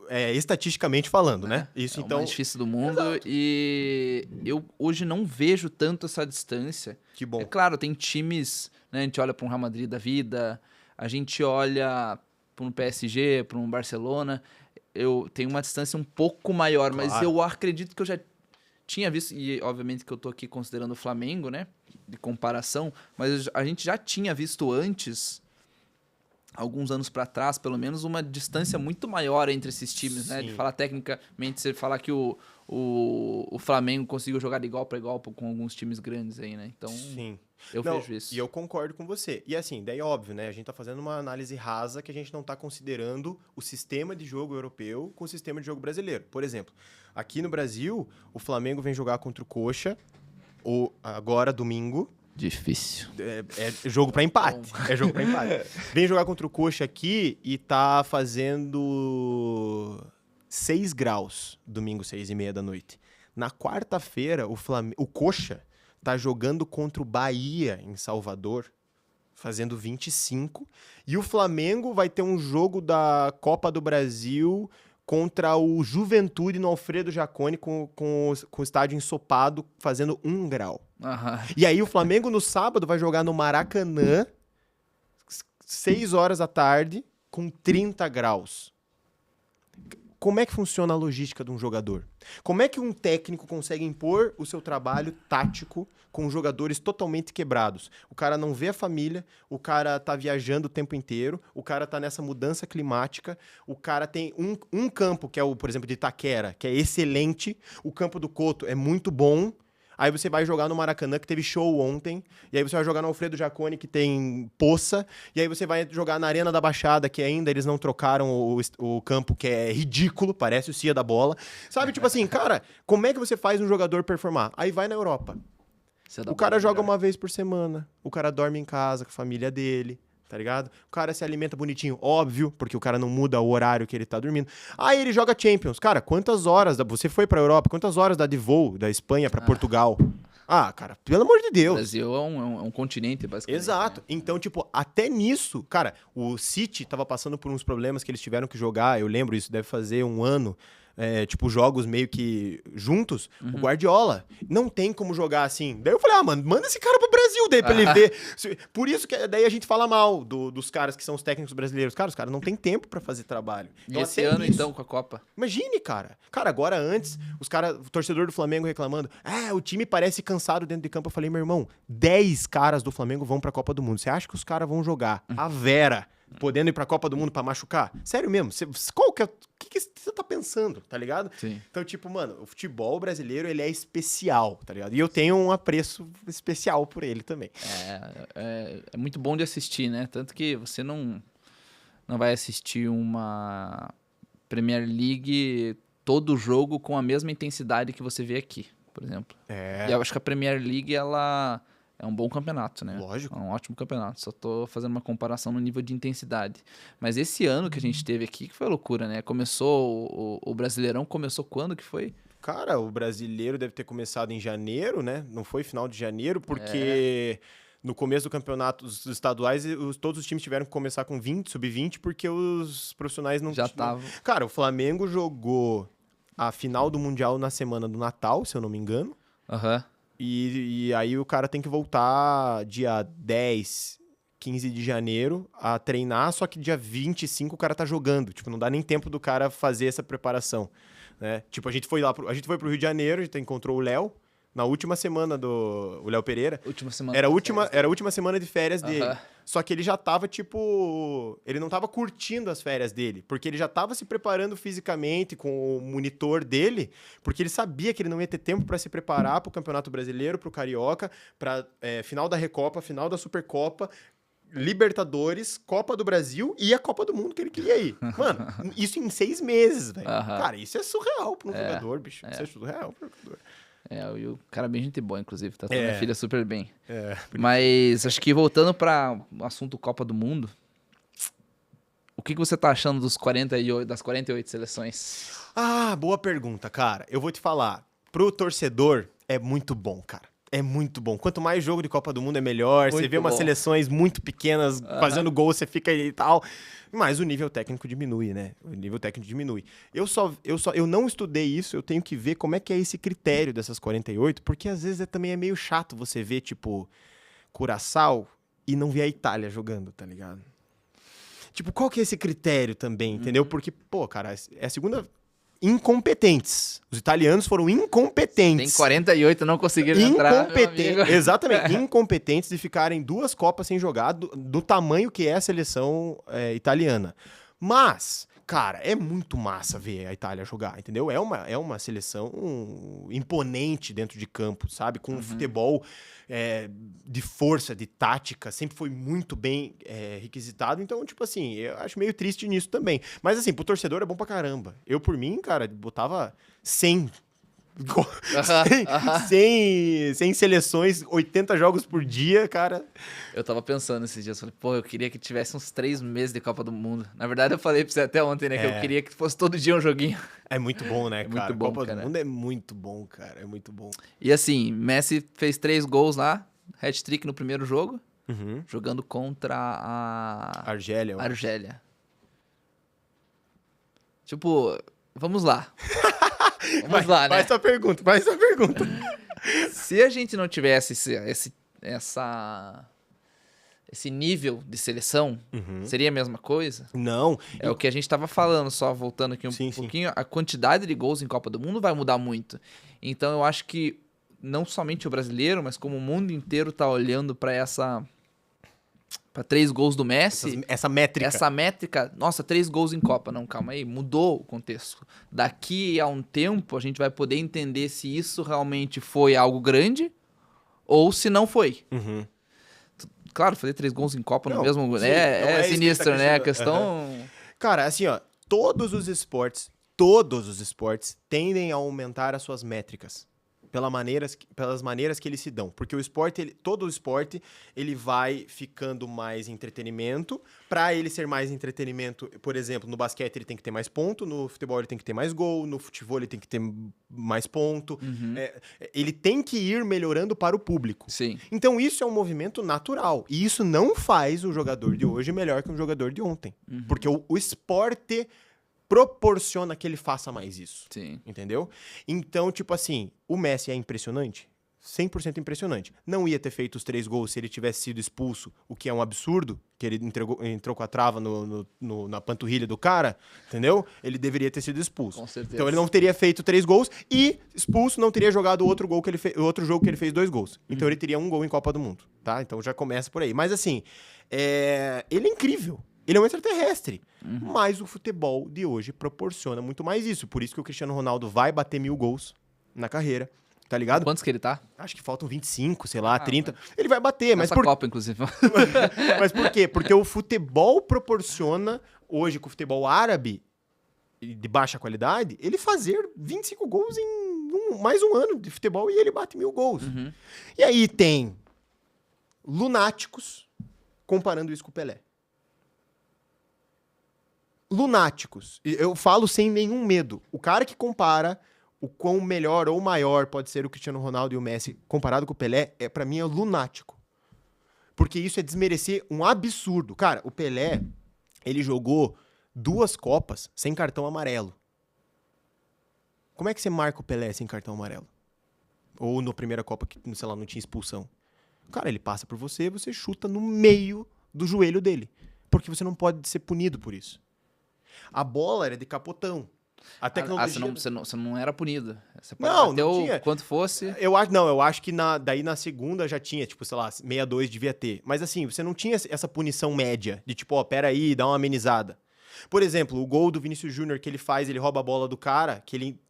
é estatisticamente falando, né? Isso é então... o mais difícil do mundo. Exato. E eu hoje não vejo tanto essa distância. Que bom. É claro, tem times, né? A gente olha para um Real Madrid da vida, a gente olha para um PSG, para um Barcelona. Eu tenho uma distância um pouco maior, Claro. mas eu acredito que eu já tinha visto, e obviamente que eu tô aqui considerando o Flamengo, né? De comparação, mas a gente já tinha visto antes, alguns anos para trás, pelo menos, uma distância muito maior entre esses times, né? De falar tecnicamente, você falar que o Flamengo conseguiu jogar de igual para igual com alguns times grandes aí, né? Então, Sim. eu vejo isso. E eu concordo com você. E assim, daí óbvio, né? A gente tá fazendo uma análise rasa que a gente não tá considerando o sistema de jogo europeu com o sistema de jogo brasileiro. Por exemplo, aqui no Brasil, o Flamengo vem jogar contra o Coxa, agora, domingo. Difícil. É jogo pra empate. É jogo pra empate. Vem jogar contra o Coxa aqui e tá fazendo 6 graus, domingo, 6:30 da noite. Na quarta-feira, o Coxa tá jogando contra o Bahia, em Salvador, fazendo 25. E o Flamengo vai ter um jogo da Copa do Brasil contra o Juventude no Alfredo Jaconi com o estádio ensopado, fazendo 1 grau. Aham. E aí o Flamengo no sábado vai jogar no Maracanã, 6 horas da tarde, com 30 graus. Como é que funciona a logística de um jogador? Como é que um técnico consegue impor o seu trabalho tático com jogadores totalmente quebrados? O cara não vê a família, o cara tá viajando o tempo inteiro, o cara tá nessa mudança climática, o cara tem um campo, que é o, por exemplo, de Itaquera, que é excelente, o campo do Couto é muito bom. Aí você vai jogar no Maracanã, que teve show ontem. E aí você vai jogar no Alfredo Jaconi, que tem poça. E aí você vai jogar na Arena da Baixada, que ainda eles não trocaram o campo, que é ridículo, parece o Cia da Bola. Sabe, tipo assim, cara, como é que você faz um jogador performar? Aí vai na Europa. O cara joga uma vez por semana. O cara dorme em casa com a família dele. Tá ligado? O cara se alimenta bonitinho, óbvio, porque o cara não muda o horário que ele tá dormindo. Aí ele joga Champions. Cara, quantas horas você foi pra Europa? Quantas horas dá de voo da Espanha pra Portugal? Cara, pelo amor de Deus. O Brasil é um continente, basicamente. Exato. Né? Então, tipo, até nisso, cara, o City tava passando por uns problemas que eles tiveram que jogar, eu lembro isso, deve fazer um ano, tipo, jogos meio que juntos, o Guardiola não tem como jogar assim. Daí eu falei, mano, manda esse cara pro Brasil daí pra ele ver. Por isso que daí a gente fala mal dos caras que são os técnicos brasileiros. Cara, os caras não têm tempo pra fazer trabalho. Então, e esse ano, então, com a Copa? Imagine, cara. Cara, agora antes, o torcedor do Flamengo reclamando, o time parece cansado dentro de campo. Eu falei, meu irmão, 10 caras do Flamengo vão pra Copa do Mundo. Você acha que os caras vão jogar a Vera, podendo ir pra Copa do Mundo pra machucar? Sério mesmo? O que você tá pensando, tá ligado? Sim. Então, tipo, mano, o futebol brasileiro, ele é especial, tá ligado? E eu tenho um apreço especial por ele também. É muito bom de assistir, né? Tanto que você não vai assistir uma Premier League todo jogo com a mesma intensidade que você vê aqui, por exemplo. E eu acho que a Premier League, ela é um bom campeonato, né? Lógico. É um ótimo campeonato. Só tô fazendo uma comparação no nível de intensidade. Mas esse ano que a gente teve aqui, que foi loucura, né? Começou, o Brasileirão começou quando que foi? Cara, o brasileiro deve ter começado em janeiro, né? Não foi final de janeiro, porque no começo do campeonato, os estaduais, todos os times tiveram que começar com 20, sub-20, porque os profissionais não... Já estavam. Cara, o Flamengo jogou a final do Mundial na semana do Natal, se eu não me engano. Aham. E aí o cara tem que voltar dia 10, 15 de janeiro a treinar, só que dia 25 o cara tá jogando. Tipo, não dá nem tempo do cara fazer essa preparação, né? Tipo, a gente foi pro Rio de Janeiro, a gente encontrou o Léo, Na última semana do o Léo Pereira. Última semana. Era a última semana de férias dele. Aham. Só que ele já tava, tipo... Ele não tava curtindo as férias dele. Porque ele já tava se preparando fisicamente com o monitor dele. Porque ele sabia que ele não ia ter tempo pra se preparar pro Campeonato Brasileiro, pro Carioca, pra final da Recopa, final da Supercopa, Libertadores, Copa do Brasil e a Copa do Mundo que ele queria ir. Mano, isso em 6 meses, velho. Aham. Cara, isso é surreal pra um jogador, bicho. Isso é surreal pra um jogador. E o cara é bem gente boa, inclusive. Tá tratando minha filha super bem. É. Mas acho que voltando para o assunto Copa do Mundo, o que você tá achando das 48 seleções? Ah, boa pergunta, cara. Eu vou te falar. Pro torcedor, é muito bom, cara. É muito bom. Quanto mais jogo de Copa do Mundo é melhor. Você Muito vê umas bom. seleções muito pequenas fazendo gol, você fica aí e tal. Mas o nível técnico diminui, né? O nível técnico diminui. Eu não estudei isso, eu tenho que ver como é que é esse critério dessas 48, porque às vezes também é meio chato você ver, tipo, Curaçao e não ver a Itália jogando, tá ligado? Tipo, qual que é esse critério também, entendeu? Porque, pô, cara, é a segunda... Incompetentes. Os italianos foram Tem incompetentes. 48, não conseguiram entrar. meu amigo. Exatamente. Incompetentes de ficarem 2 Copas sem jogar do tamanho que é a seleção italiana. Mas, cara, é muito massa ver a Itália jogar, entendeu? É uma seleção imponente dentro de campo, sabe? Com um futebol de força, de tática, sempre foi muito bem requisitado. Então, tipo assim, eu acho meio triste nisso também. Mas, assim, pro torcedor é bom pra caramba. Eu, por mim, cara, botava 100 sem seleções, 80 jogos por dia, cara. Eu tava pensando esses dias, falei, pô, eu queria que tivesse uns 3 meses de Copa do Mundo. Na verdade, eu falei pra você até ontem, né, que eu queria que fosse todo dia um joguinho. É muito bom, né, cara? muito bom, Copa cara. do Mundo é muito bom, cara. É muito bom. E assim, Messi fez 3 gols lá, hat-trick no primeiro jogo, Uhum. jogando contra a Argélia. eu acho. Argélia. Tipo, vamos lá. Vamos lá, né? Faz sua pergunta, faz sua pergunta. Se a gente não tivesse esse nível de seleção, seria a mesma coisa? Não. É o que a gente tava falando, só voltando aqui Sim, um sim. pouquinho, a quantidade de gols em Copa do Mundo vai mudar muito. Então eu acho que não somente o brasileiro, mas como o mundo inteiro tá olhando para para 3 gols do Messi, Essa métrica. essa métrica, nossa, 3 gols em Copa. Não, calma aí, mudou o contexto. Daqui a um tempo a gente vai poder entender se isso realmente foi algo grande ou se não foi. Uhum. Claro, fazer 3 gols em Copa no Não, mesmo... sim, não é é isso que sinistro, tá né? A questionando. questão... Cara, assim, ó, todos os esportes tendem a aumentar as suas métricas. Pelas maneiras que eles se dão. Porque o esporte, todo o esporte, ele vai ficando mais entretenimento. Para ele ser mais entretenimento, por exemplo, no basquete ele tem que ter mais ponto, no futebol ele tem que ter mais gol, no futebol ele tem que ter mais ponto. Ele tem que ir melhorando para o público. Sim. Então isso é um movimento natural. E isso não faz o jogador de hoje melhor que um jogador de ontem. Porque o esporte proporciona que ele faça mais isso. Sim. Entendeu? Então, tipo assim, o Messi é impressionante? 100% impressionante. Não ia ter feito os 3 gols se ele tivesse sido expulso, o que é um absurdo, que ele entrou com a trava na panturrilha do cara, entendeu? Ele deveria ter sido expulso. Com certeza. Então ele não teria feito 3 gols e expulso não teria jogado o outro jogo que ele fez 2 gols. Então ele teria 1 gol em Copa do Mundo, tá? Então já começa por aí. Mas assim, ele é incrível. Ele é um extraterrestre. Mas o futebol de hoje proporciona muito mais isso. Por isso que o Cristiano Ronaldo vai bater 1000 gols na carreira. Tá ligado? Quantos que ele tá? Acho que faltam 25, sei lá, 30. Ele vai bater, mas Nessa Copa, inclusive. mas por quê? Porque o futebol proporciona, hoje com o futebol árabe, de baixa qualidade, ele fazer 25 gols em mais um ano de futebol e ele bate 1000 gols. E aí tem lunáticos comparando isso com o Pelé. Lunáticos. Eu falo sem nenhum medo. O cara que compara o quão melhor ou maior pode ser o Cristiano Ronaldo e o Messi comparado com o Pelé, pra mim é lunático. Porque isso é desmerecer um absurdo. Cara, o Pelé, ele jogou 2 Copas sem cartão amarelo. Como é que você marca o Pelé sem cartão amarelo? Ou na primeira Copa que, sei lá, não tinha expulsão. Cara, ele passa por você, você chuta no meio do joelho dele. Porque você não pode ser punido por isso. A bola era de capotão. A tecnologia... Você não era punido. Você Não tinha. Quanto fosse... Eu acho que daí na segunda já tinha, tipo, sei lá, 62 devia ter. Mas assim, você não tinha essa punição média de tipo, ó, peraí, dá uma amenizada. Por exemplo, o gol do Vinícius Júnior que ele faz, ele rouba a bola do cara, que ele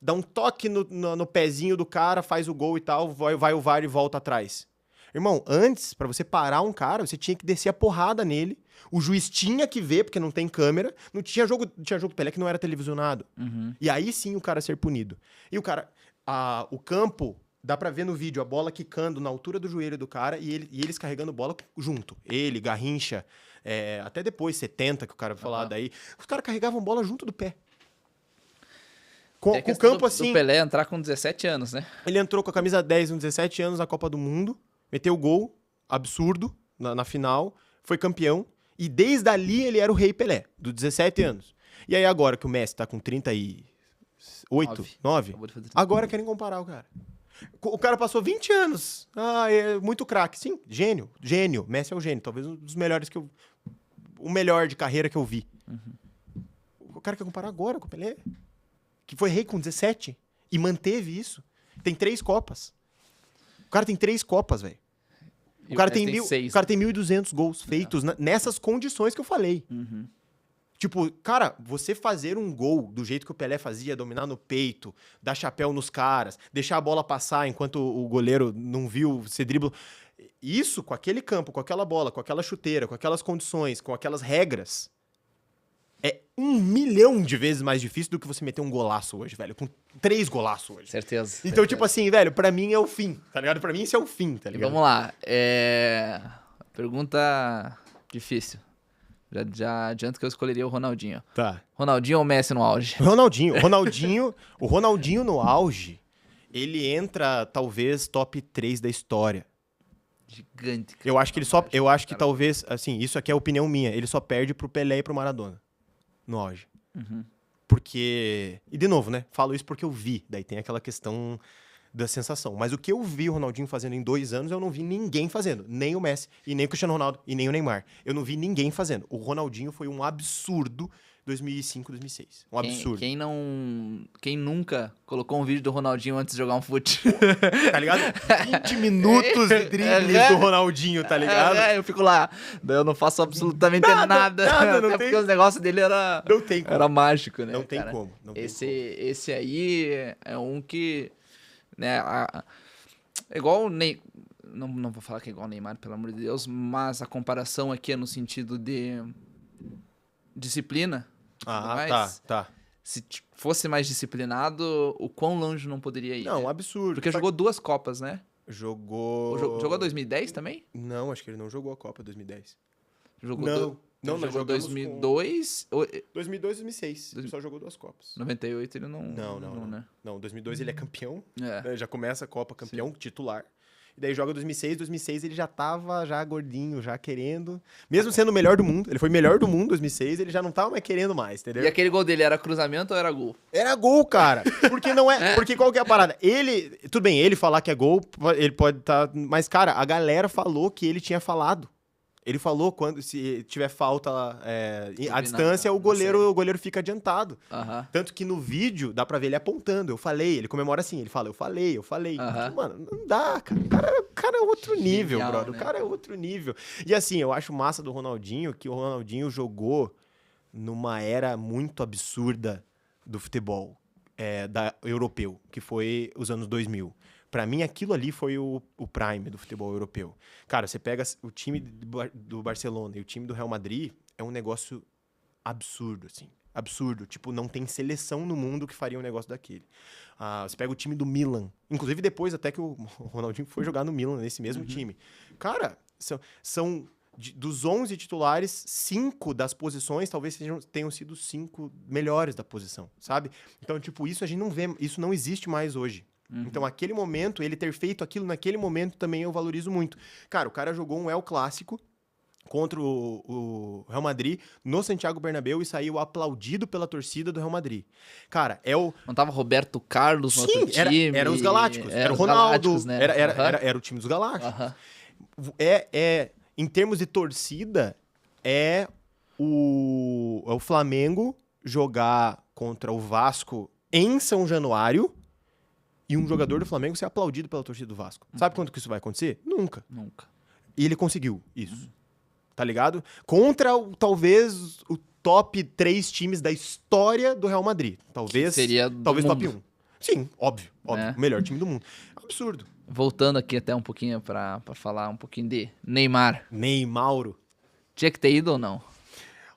dá um toque no pezinho do cara, faz o gol e tal, vai o VAR e volta atrás. Irmão, antes, pra você parar um cara, você tinha que descer a porrada nele, o juiz tinha que ver, porque não tem câmera, tinha jogo do Pelé que não era televisionado. E aí sim o cara ser punido. E o cara, o campo, dá pra ver no vídeo a bola quicando na altura do joelho do cara e eles carregando bola junto. Ele, Garrincha, até depois, 70, que o cara vai falar daí, os caras carregavam bola junto do pé. Com o campo assim... do Pelé entrar com 17 anos, né? Ele entrou com a camisa 10 com 17 anos na Copa do Mundo, meteu gol, absurdo, na final, foi campeão, e desde ali ele era o Rei Pelé, dos 17 anos. E aí agora que o Messi tá com 38, 9, agora querem comparar o cara. O cara passou 20 anos, é muito craque, sim, gênio, Messi é o gênio, talvez um dos melhores o melhor de carreira que eu vi. O cara quer comparar agora com o Pelé, que foi rei com 17 e manteve isso. Tem 3 Copas. O cara tem 3 Copas, velho. O cara tem 1.200 gols feitos nessas condições que eu falei. Tipo, cara, você fazer um gol do jeito que o Pelé fazia, dominar no peito, dar chapéu nos caras, deixar a bola passar enquanto o goleiro não viu, você dribla. Isso, com aquele campo, com aquela bola, com aquela chuteira, com aquelas condições, com aquelas regras, é 1 milhão de vezes mais difícil do que você meter um golaço hoje, velho. Com 3 golaços hoje. Certeza. Então, tipo assim, velho, pra mim é o fim, tá ligado? Pra mim isso é o fim, tá ligado? Vamos lá. Pergunta difícil. Já adianto que eu escolheria o Ronaldinho. Tá. Ronaldinho ou Messi no auge? O Ronaldinho no auge, ele entra, talvez, top 3 da história. Gigante. Eu acho que talvez, assim, isso aqui é opinião minha, ele só perde pro Pelé e pro Maradona no auge. Porque, e de novo, né, falo isso porque eu vi, daí tem aquela questão da sensação. Mas o que eu vi o Ronaldinho fazendo em 2 anos, eu não vi ninguém fazendo. Nem o Messi, e nem o Cristiano Ronaldo, e nem o Neymar. Eu não vi ninguém fazendo. O Ronaldinho foi um absurdo 2005, 2006. Um absurdo. Quem nunca colocou um vídeo do Ronaldinho antes de jogar um fute? Tá ligado? 20 minutos de dribles do Ronaldinho, tá ligado? Eu fico lá. Eu não faço absolutamente nada. Não até porque os negócios dele não tem como. Era mágico, né? Não tem cara? como. Esse aí é um que... Né, é igual o Ney. Não vou falar que é igual o Neymar, pelo amor de Deus, mas a comparação aqui é no sentido de disciplina. Tá. Se fosse mais disciplinado, o quão longe não poderia ir? Não, absurdo. Porque jogou 2 Copas, né? Jogou 2010 também? Não, acho que ele não jogou a Copa 2010. Jogou jogou 2002? 2002 e 2006. Ele só jogou 2 Copas. 98 ele não... Não, né? Não, 2002 ele é campeão. É. Já começa a Copa campeão, titular. E daí joga 2006 ele já tava gordinho, já querendo. Mesmo sendo o melhor do mundo, ele foi melhor do mundo em 2006, ele já não tava mais querendo mais, entendeu? E aquele gol dele era cruzamento ou era gol? Era gol, cara. Porque não é. Porque qual que é a parada? Tudo bem, ele falar que é gol, ele pode estar. Mas, cara, a galera falou que ele tinha falado. Ele falou quando se tiver falta à distância, o goleiro fica adiantado. Tanto que no vídeo dá pra ver ele apontando. Eu falei, ele comemora assim, ele fala, eu falei. Porque, mano, não dá, cara. O cara é outro nível, genial, brother. Né? O cara é outro nível. E assim, eu acho massa do Ronaldinho que o Ronaldinho jogou numa era muito absurda do futebol europeu, que foi os anos 2000. Pra mim, aquilo ali foi o prime do futebol europeu. Cara, você pega o time do Barcelona e o time do Real Madrid, é um negócio absurdo, assim. Absurdo. Tipo, não tem seleção no mundo que faria um negócio daquele. Você pega o time do Milan. Inclusive, depois até que o Ronaldinho foi jogar no Milan, nesse mesmo time. Cara, são dos 11 titulares, 5 das posições talvez tenham sido 5 melhores da posição, sabe? Então, tipo, isso a gente não vê, isso não existe mais hoje. Então, aquele momento, ele ter feito aquilo naquele momento também eu valorizo muito. Cara, o cara jogou um El Clássico contra o Real Madrid no Santiago Bernabéu e saiu aplaudido pela torcida do Real Madrid. Cara, Não tava Roberto Carlos no outro time? Era os Galácticos. Era o Ronaldo. Né? Era o time dos Galácticos. Em termos de torcida, é o Flamengo jogar contra o Vasco em São Januário e um jogador do Flamengo ser aplaudido pela torcida do Vasco. Sabe quando que isso vai acontecer? Nunca. Nunca. E ele conseguiu isso. Tá ligado? Contra, talvez, o top 3 times da história do Real Madrid. Talvez seria talvez top 1. Sim, óbvio. É. O melhor time do mundo. Absurdo. Voltando aqui até um pouquinho pra falar um pouquinho de Neymar. Neymauro. Tinha que ter ido ou não?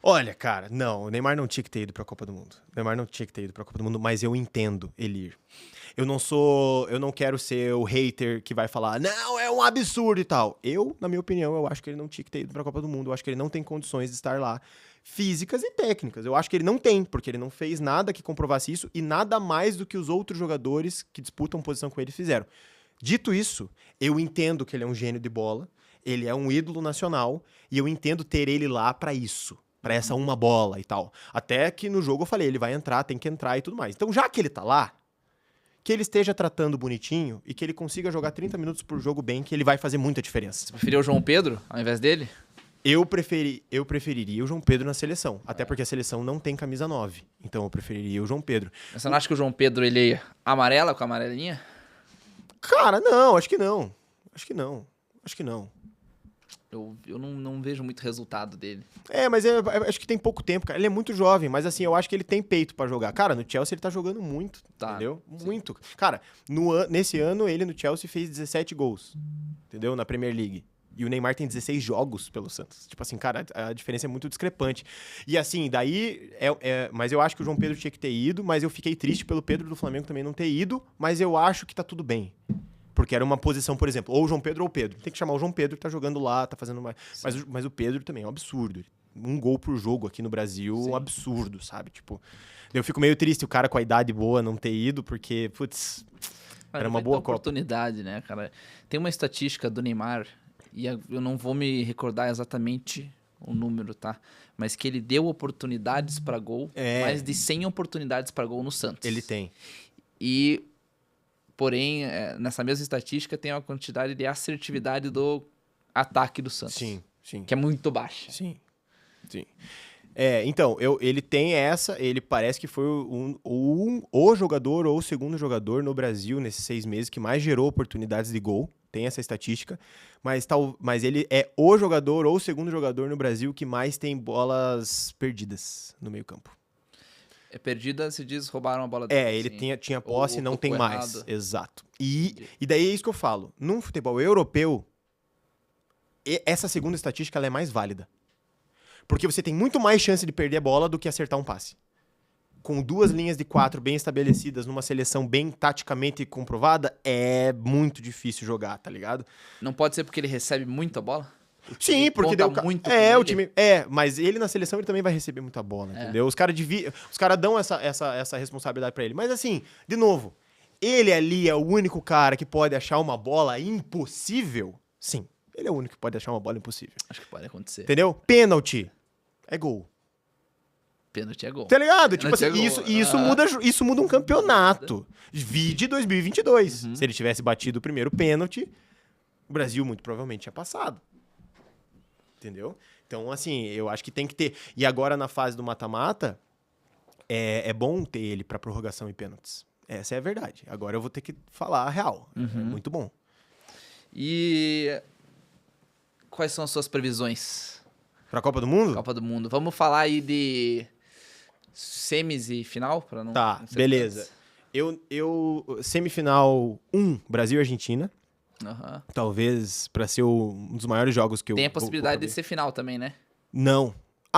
Olha, cara, não, o Neymar não tinha que ter ido pra Copa do Mundo. O Neymar não tinha que ter ido pra Copa do Mundo, mas eu entendo ele ir. Eu não quero ser o hater que vai falar, não, é um absurdo e tal. Eu, na minha opinião, eu acho que ele não tinha que ter ido pra Copa do Mundo. Eu acho que ele não tem condições de estar lá, físicas e técnicas. Eu acho que ele não tem, porque ele não fez nada que comprovasse isso e nada mais do que os outros jogadores que disputam posição com ele fizeram. Dito isso, eu entendo que ele é um gênio de bola, ele é um ídolo nacional e eu entendo ter ele lá pra isso. Pra essa uma bola e tal. Até que no jogo eu falei, ele vai entrar, tem que entrar e tudo mais. Então, já que ele tá lá, que ele esteja tratando bonitinho e que ele consiga jogar 30 minutos por jogo bem, que ele vai fazer muita diferença. Você preferiu o João Pedro ao invés dele? Eu preferiria o João Pedro na seleção. Até porque a seleção não tem camisa 9. Então eu preferiria o João Pedro. Você não acha que o João Pedro, ele amarela com a amarelinha? Cara, não, acho que não. Acho que não. Acho que não. Eu não vejo muito resultado dele. Mas acho que tem pouco tempo, cara. Ele é muito jovem, mas assim, eu acho que ele tem peito pra jogar. Cara, no Chelsea ele tá jogando muito, entendeu? Sim. Muito. Cara, nesse ano ele no Chelsea fez 17 gols, entendeu? Na Premier League. E o Neymar tem 16 jogos pelo Santos. Tipo assim, cara, a diferença é muito discrepante. E assim, daí... mas eu acho que o João Pedro tinha que ter ido, mas eu fiquei triste pelo Pedro do Flamengo também não ter ido, mas eu acho que tá tudo bem. Porque era uma posição, por exemplo, ou o João Pedro ou o Pedro. Tem que chamar o João Pedro que tá jogando lá, tá fazendo mais... Mas o Pedro também é um absurdo. Um gol por jogo aqui no Brasil, Sim. um absurdo, sabe? Tipo, eu fico meio triste o cara com a idade boa não ter ido, porque, putz, era uma boa Copa. Oportunidade, né, cara? Tem uma estatística do Neymar, e eu não vou me recordar exatamente o número, tá? Mas que ele deu oportunidades pra gol, mais de 100 oportunidades pra gol no Santos. Ele tem. E... Porém, nessa mesma estatística tem uma quantidade de assertividade do ataque do Santos. Sim. Que é muito baixa. Sim. Então, ele tem ele parece que foi o jogador ou o segundo jogador no Brasil nesses 6 meses que mais gerou oportunidades de gol. Tem essa estatística. Mas ele é o jogador ou o segundo jogador no Brasil que mais tem bolas perdidas no meio campo. Perdida, se diz, roubaram a bola dele. Ele tinha posse e não tem mais. Errado. Exato. E daí é isso que eu falo. Num futebol europeu, essa segunda estatística ela é mais válida. Porque você tem muito mais chance de perder a bola do que acertar um passe. Com 2 linhas de 4 bem estabelecidas, numa seleção bem taticamente comprovada, é muito difícil jogar, tá ligado? Não pode ser porque ele recebe muita bola? Sim, porque deu muito. O time. Mas ele na seleção ele também vai receber muita bola, entendeu? Os caras dão essa responsabilidade pra ele. Mas assim, de novo, ele ali é o único cara que pode achar uma bola impossível? Sim, ele é o único que pode achar uma bola impossível. Acho que pode acontecer. Entendeu? Pênalti é gol. Pênalti é gol. Tá ligado? Tipo Pênalti assim, é gol. isso muda um campeonato. Vide 2022. Se ele tivesse batido o primeiro pênalti, o Brasil muito provavelmente tinha passado. Entendeu? Então, assim, eu acho que tem que ter. E agora, na fase do mata-mata, é bom ter ele pra prorrogação e pênaltis. Essa é a verdade. Agora eu vou ter que falar a real. É muito bom. E quais são as suas previsões? Pra Copa do Mundo? Copa do Mundo. Vamos falar aí de semis e final? Pra não ser beleza. Semifinal 1, Brasil e Argentina. Talvez pra ser um dos maiores jogos que eu... Tem a possibilidade de ser final também, né? Não.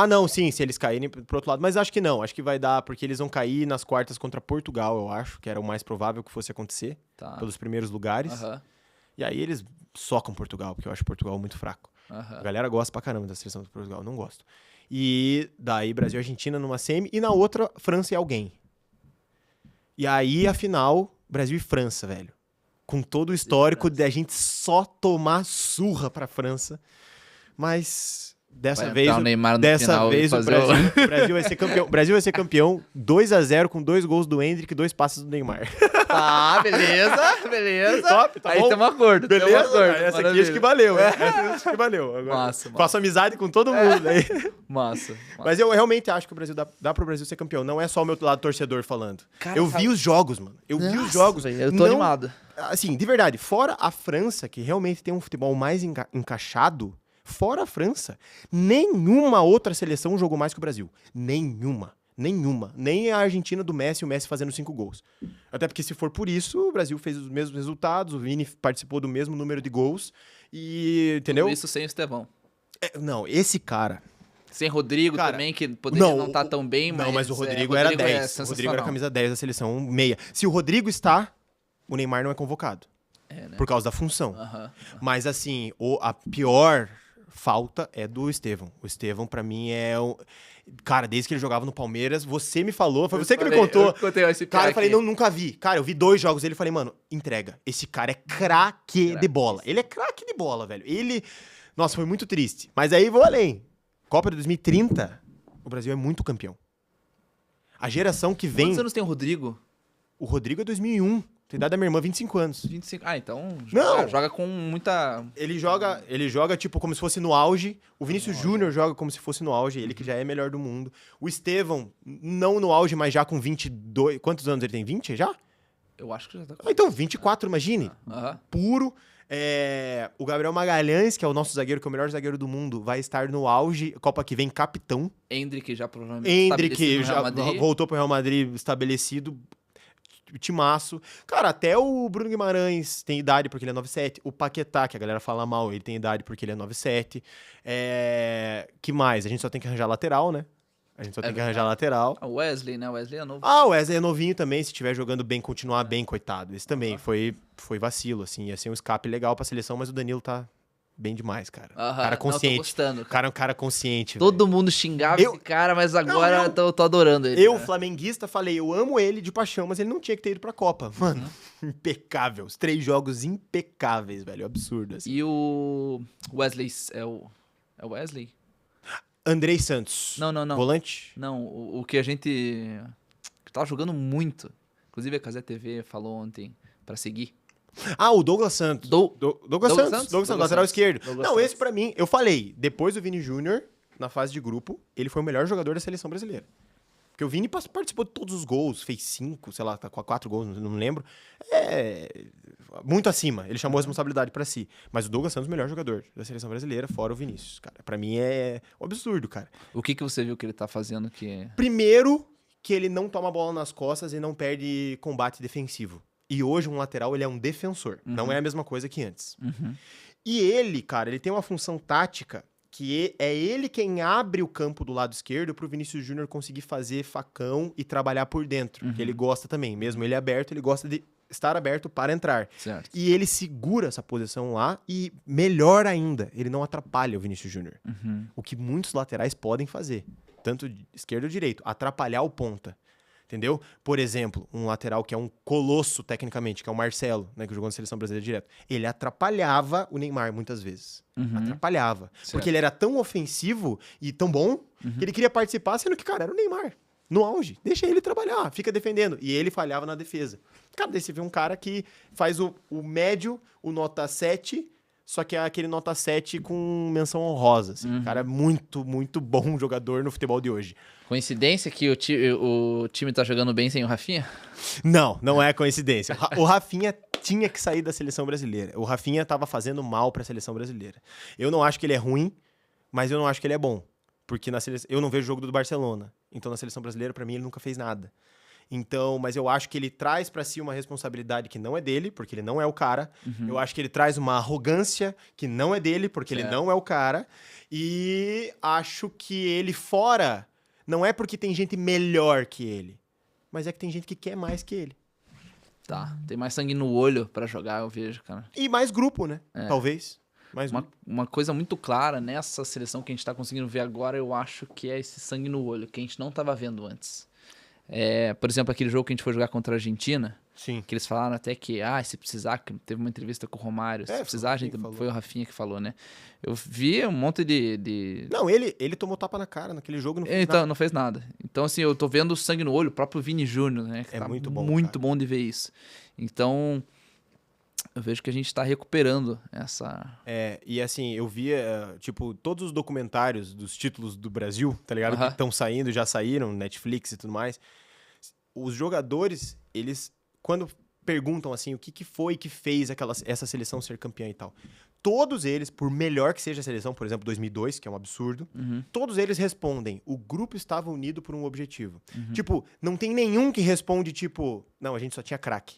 Não, sim, se eles caírem pro outro lado. Mas acho que não. Acho que vai dar, porque eles vão cair nas quartas contra Portugal, eu acho, que era o mais provável que fosse acontecer. Pelos primeiros lugares. E aí eles socam Portugal, porque eu acho Portugal muito fraco. A galera gosta pra caramba da seleção de Portugal, eu não gosto. E daí Brasil e Argentina numa semi, e na outra, França e alguém. E aí, a final, Brasil e França, velho. Com todo o histórico de a gente só tomar surra pra França. Mas Dessa Vai vez, entrar o Neymar no dessa final e vez o fazer Brasil vai ser campeão. O Brasil vai ser campeão 2-0 com 2 gols do Endrick e 2 passes do Neymar. Tá, beleza. Top, tá Aí bom? temos um acordo. Beleza? temos um acordo. Essa aqui Maravilha. acho que valeu. Essa acho que valeu. Agora, Massa. faço amizade com todo mundo. Aí. Massa. Mas eu realmente acho que o Brasil dá pro Brasil ser campeão. Não é só o meu lado torcedor falando. Cara, eu vi os jogos, mano. Eu vi os jogos. Véio, eu tô Não- animado. Assim, de verdade, fora a França, que realmente tem um futebol mais encaixado, fora a França, nenhuma outra seleção jogou mais que o Brasil. Nenhuma. Nem a Argentina do Messi, o Messi fazendo 5 gols. Até porque, se for por isso, o Brasil fez os mesmos resultados, o Vini participou do mesmo número de gols. E. Entendeu? Tudo isso sem o Estevão. Não, esse cara. Sem Rodrigo Cara, também, que poderia não não, estar tão bem, mas... Não, mas o Rodrigo era 10. O Rodrigo era sensacional. camisa 10 da seleção, meia. Se o Rodrigo está, o Neymar não é convocado. Né? Por causa da função. Aham. Mas, assim, a pior falta é do Estevão. O Estevão, pra mim, é o... Cara, desde que ele jogava no Palmeiras, você me falou, foi você que me contou. Eu contei esse Cara, eu falei, não, nunca vi. Cara, eu vi 2 jogos dele e falei, mano, entrega. Esse cara é craque de bola. Ele é craque de bola, velho. Ele... Nossa, foi muito triste. Mas aí vou além. Copa de 2030, o Brasil é muito campeão. A geração que vem... Quantos anos tem o Rodrigo? O Rodrigo é 2001. Tem idade da minha irmã, 25 anos. 25. Ah, então Não. joga com muita... Ele joga tipo como se fosse no auge. O Vinícius Júnior joga como se fosse no auge, ele que já é melhor do mundo. O Estevão, não no auge, mas já com 22. Quantos anos ele tem? 20 já? Eu acho que já tá... Ah, então, 24, imagine. Aham. Puro. O Gabriel Magalhães, que é o nosso zagueiro, que é o melhor zagueiro do mundo, vai estar no auge. Copa que vem, capitão. Endrick já provavelmente Endrick estabelecido no já Real Madrid. voltou pro Real Madrid estabelecido. Timaço. Cara, até o Bruno Guimarães tem idade porque ele é 9'7". O Paquetá, que a galera fala mal, ele tem idade porque ele é 9'7". Que mais? A gente só tem que arranjar lateral, né? A gente só tem que arranjar lateral. O Wesley, né? O Wesley é novo. Ah, o Wesley é novinho também, se estiver jogando bem, continuar bem, coitado. Esse também foi vacilo, assim. Ia ser um escape legal pra seleção, mas o Danilo tá bem demais, cara. Cara Não, tô consciente. gostando. Cara é um cara consciente, Todo mundo xingava esse cara, mas agora tô adorando ele. Eu, né? flamenguista, falei, eu amo ele de paixão, mas ele não tinha que ter ido pra Copa. Mano, impecável. Os 3 jogos impecáveis, velho. Absurdo, assim. E o Wesley... É o Wesley? Andrei Santos. Não. Volante? Não, o que a gente... Que tava jogando muito. Inclusive a Casé TV falou ontem pra seguir. Ah, o Douglas Santos. Douglas Santos, lateral esquerdo. Douglas Não, Santos. esse pra mim, eu falei, depois do Vini Júnior, na fase de grupo, ele foi o melhor jogador da seleção brasileira. Porque o Vini participou de todos os gols, fez 5, sei lá, tá com 4 gols, não lembro. Muito acima, ele chamou a responsabilidade pra si. Mas o Douglas Santos é o melhor jogador da seleção brasileira, fora o Vinícius, cara. Pra mim é um absurdo, cara. O que você viu que ele tá fazendo que... Primeiro, que ele não toma bola nas costas e não perde combate defensivo. E hoje um lateral, ele é um defensor. Não é a mesma coisa que antes. E ele, cara, ele tem uma função tática que é ele quem abre o campo do lado esquerdo pro Vinícius Júnior conseguir fazer facão e trabalhar por dentro. Que ele gosta também. Mesmo ele aberto, ele gosta de estar aberto para entrar. Certo. E ele segura essa posição lá e, melhor ainda, ele não atrapalha o Vinícius Júnior. O que muitos laterais podem fazer. Tanto de esquerdo ou direito. Atrapalhar o ponta. Entendeu? Por exemplo, um lateral que é um colosso tecnicamente, que é o Marcelo, né, que jogou na seleção brasileira direto. Ele atrapalhava o Neymar muitas vezes. Atrapalhava. Certo. Porque ele era tão ofensivo e tão bom que ele queria participar, sendo que, cara, era o Neymar. No auge. Deixa ele trabalhar, fica defendendo. E ele falhava na defesa. Cara, daí você vê um cara que faz o médio, o nota 7, só que é aquele nota 7 com menção honrosa. Assim. O cara é muito, muito bom jogador no futebol de hoje. Coincidência que o time tá jogando bem sem o Rafinha? Não é coincidência. O Rafinha tinha que sair da seleção brasileira. O Rafinha tava fazendo mal pra seleção brasileira. Eu não acho que ele é ruim, mas eu não acho que ele é bom. Porque eu não vejo o jogo do Barcelona. Então, na seleção brasileira, pra mim, ele nunca fez nada. Então, mas eu acho que ele traz pra si uma responsabilidade que não é dele, porque ele não é o cara. Eu acho que ele traz uma arrogância que não é dele, porque ele não é o cara. E acho que ele fora... Não é porque tem gente melhor que ele, mas é que tem gente que quer mais que ele. Tá, tem mais sangue no olho pra jogar, eu vejo, cara. E mais grupo, né? Talvez. Mais grupo. Uma coisa muito clara nessa seleção que a gente tá conseguindo ver agora, eu acho que é esse sangue no olho, que a gente não tava vendo antes. Por exemplo, aquele jogo que a gente foi jogar contra a Argentina, Sim. Que eles falaram até que, se precisar, que teve uma entrevista com o Romário, se precisar, foi o Rafinha que falou, né? Eu vi um monte de... Não, ele tomou tapa na cara naquele jogo, não fez Então, nada. não fez nada. Então, assim, eu tô vendo sangue no olho, o próprio Vini Júnior, né? Que É tá muito bom, muito cara. bom de ver isso. Então, eu vejo que a gente tá recuperando essa... E assim, eu via, tipo, todos os documentários dos títulos do Brasil, tá ligado? Que estão saindo, já saíram, Netflix e tudo mais. Os jogadores, eles, quando perguntam assim, o que foi que fez essa seleção ser campeã e tal, todos eles, por melhor que seja a seleção, por exemplo, 2002, que é um absurdo, todos eles respondem, o grupo estava unido por um objetivo. Tipo, não tem nenhum que responde, tipo, não, a gente só tinha craque.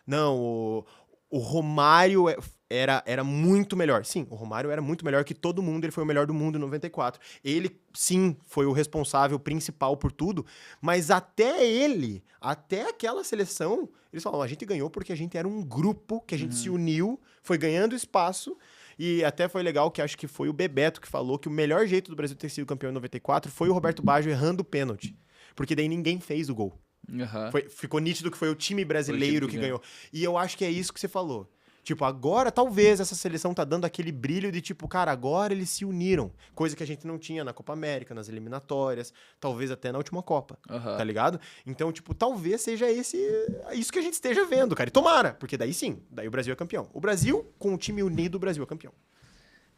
Não, o Romário era muito melhor. Sim, o Romário era muito melhor que todo mundo, ele foi o melhor do mundo em 94. Ele, sim, foi o responsável principal por tudo, mas até aquela seleção, eles falam, a gente ganhou porque a gente era um grupo, que a gente se uniu, foi ganhando espaço, e até foi legal que acho que foi o Bebeto que falou que o melhor jeito do Brasil ter sido campeão em 94 foi o Roberto Baggio errando o pênalti, porque daí ninguém fez o gol. Ficou nítido que foi o time brasileiro que ganhou. E eu acho que é isso que você falou. Tipo, agora talvez essa seleção tá dando aquele brilho de tipo, cara, agora eles se uniram. Coisa que a gente não tinha na Copa América, nas eliminatórias, talvez até na última Copa, tá ligado? Então, tipo, talvez seja isso que a gente esteja vendo, cara. E tomara, porque daí sim, daí o Brasil é campeão. O Brasil, com o time unido, o Brasil é campeão.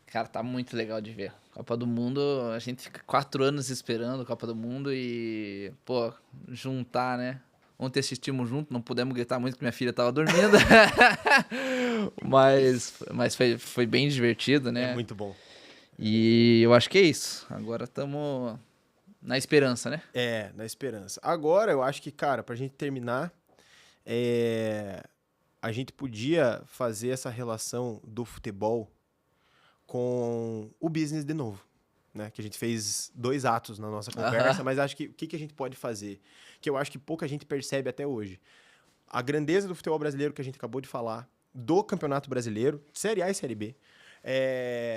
Cara, tá muito legal de ver. Copa do Mundo, a gente fica 4 anos esperando a Copa do Mundo e, pô, juntar, né? Ontem assistimos junto, não pudemos gritar muito porque minha filha tava dormindo. mas foi bem divertido, né? É muito bom. E eu acho que é isso. Agora estamos na esperança, né? Na esperança. Agora, eu acho que, cara, pra gente terminar, a gente podia fazer essa relação do futebol com o business de novo, né? Que a gente fez 2 atos na nossa conversa, mas acho que o que a gente pode fazer? Que eu acho que pouca gente percebe até hoje. A grandeza do futebol brasileiro que a gente acabou de falar, do Campeonato Brasileiro, Série A e Série B,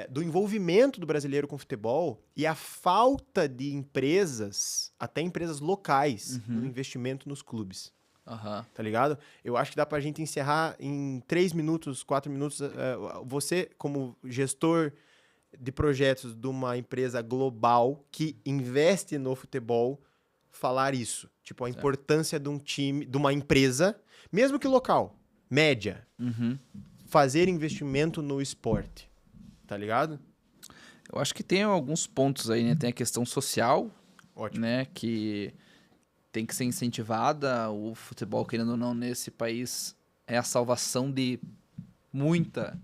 do envolvimento do brasileiro com o futebol e a falta de empresas, até empresas locais, no investimento nos clubes. Tá ligado? Eu acho que dá pra gente encerrar em 3 minutos, 4 minutos. Você, como gestor de projetos de uma empresa global que investe no futebol, falar isso. Tipo, a importância de um time, de uma empresa, mesmo que local, média, fazer investimento no esporte. Tá ligado? Eu acho que tem alguns pontos aí, né? Tem a questão social, Ótimo. né? Que tem que ser incentivada. O futebol, querendo ou não, nesse país é a salvação de muita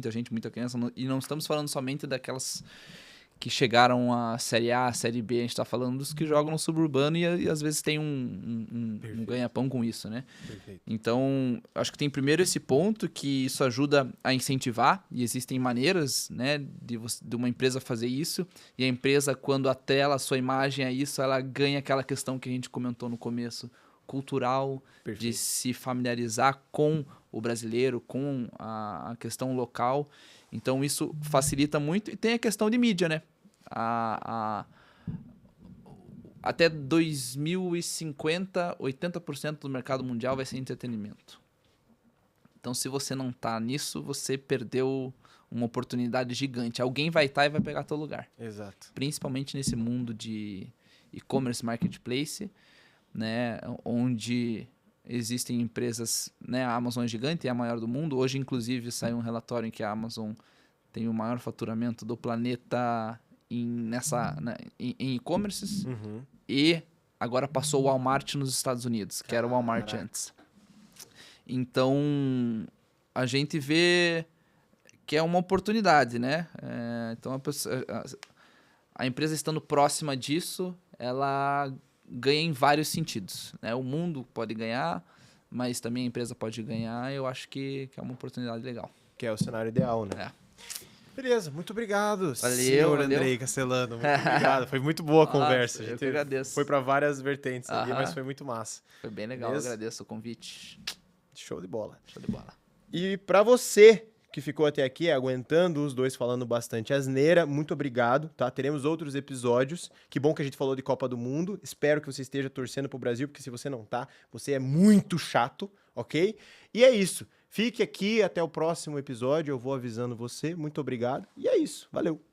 gente, muita criança. E não estamos falando somente daquelas que chegaram à Série A, à Série B. A gente está falando dos que jogam no suburbano e às vezes tem um ganha-pão com isso, né? Perfeito. Então, acho que tem primeiro esse ponto que isso ajuda a incentivar e existem maneiras, né, de uma empresa fazer isso. E a empresa, quando atrela a sua imagem a isso, ela ganha aquela questão que a gente comentou no começo, cultural, de se familiarizar com o brasileiro, com a questão local. Então, isso facilita muito. E tem a questão de mídia, né? Até 2050, 80% do mercado mundial vai ser entretenimento. Então, se você não tá nisso, você perdeu uma oportunidade gigante. Alguém vai estar e vai pegar teu lugar. Exato. Principalmente nesse mundo de e-commerce marketplace, né? Onde existem empresas, né? A Amazon é gigante, é a maior do mundo. Hoje, inclusive, saiu um relatório em que a Amazon tem o maior faturamento do planeta em e-commerces. E agora passou o Walmart nos Estados Unidos, que era o Walmart antes. Então, a gente vê que é uma oportunidade, né? Então, a empresa estando próxima disso, ela ganha em vários sentidos, né? O mundo pode ganhar, mas também a empresa pode ganhar. Eu acho que é uma oportunidade legal. Que é o cenário ideal, né? Beleza, muito obrigado, valeu. Andrei Castellano. Muito obrigado. Foi muito boa a conversa. Eu que agradeço. Foi para várias vertentes ali, mas foi muito massa. Foi bem legal, beleza? Eu agradeço o convite. Show de bola. Show de bola. E para você que ficou até aqui, aguentando os dois falando bastante asneira, muito obrigado, tá? Teremos outros episódios. Que bom que a gente falou de Copa do Mundo. Espero que você esteja torcendo pro Brasil, porque se você não tá, você é muito chato. ok? E é isso. Fique aqui até o próximo episódio, eu vou avisando você. Muito obrigado. E é isso. Valeu.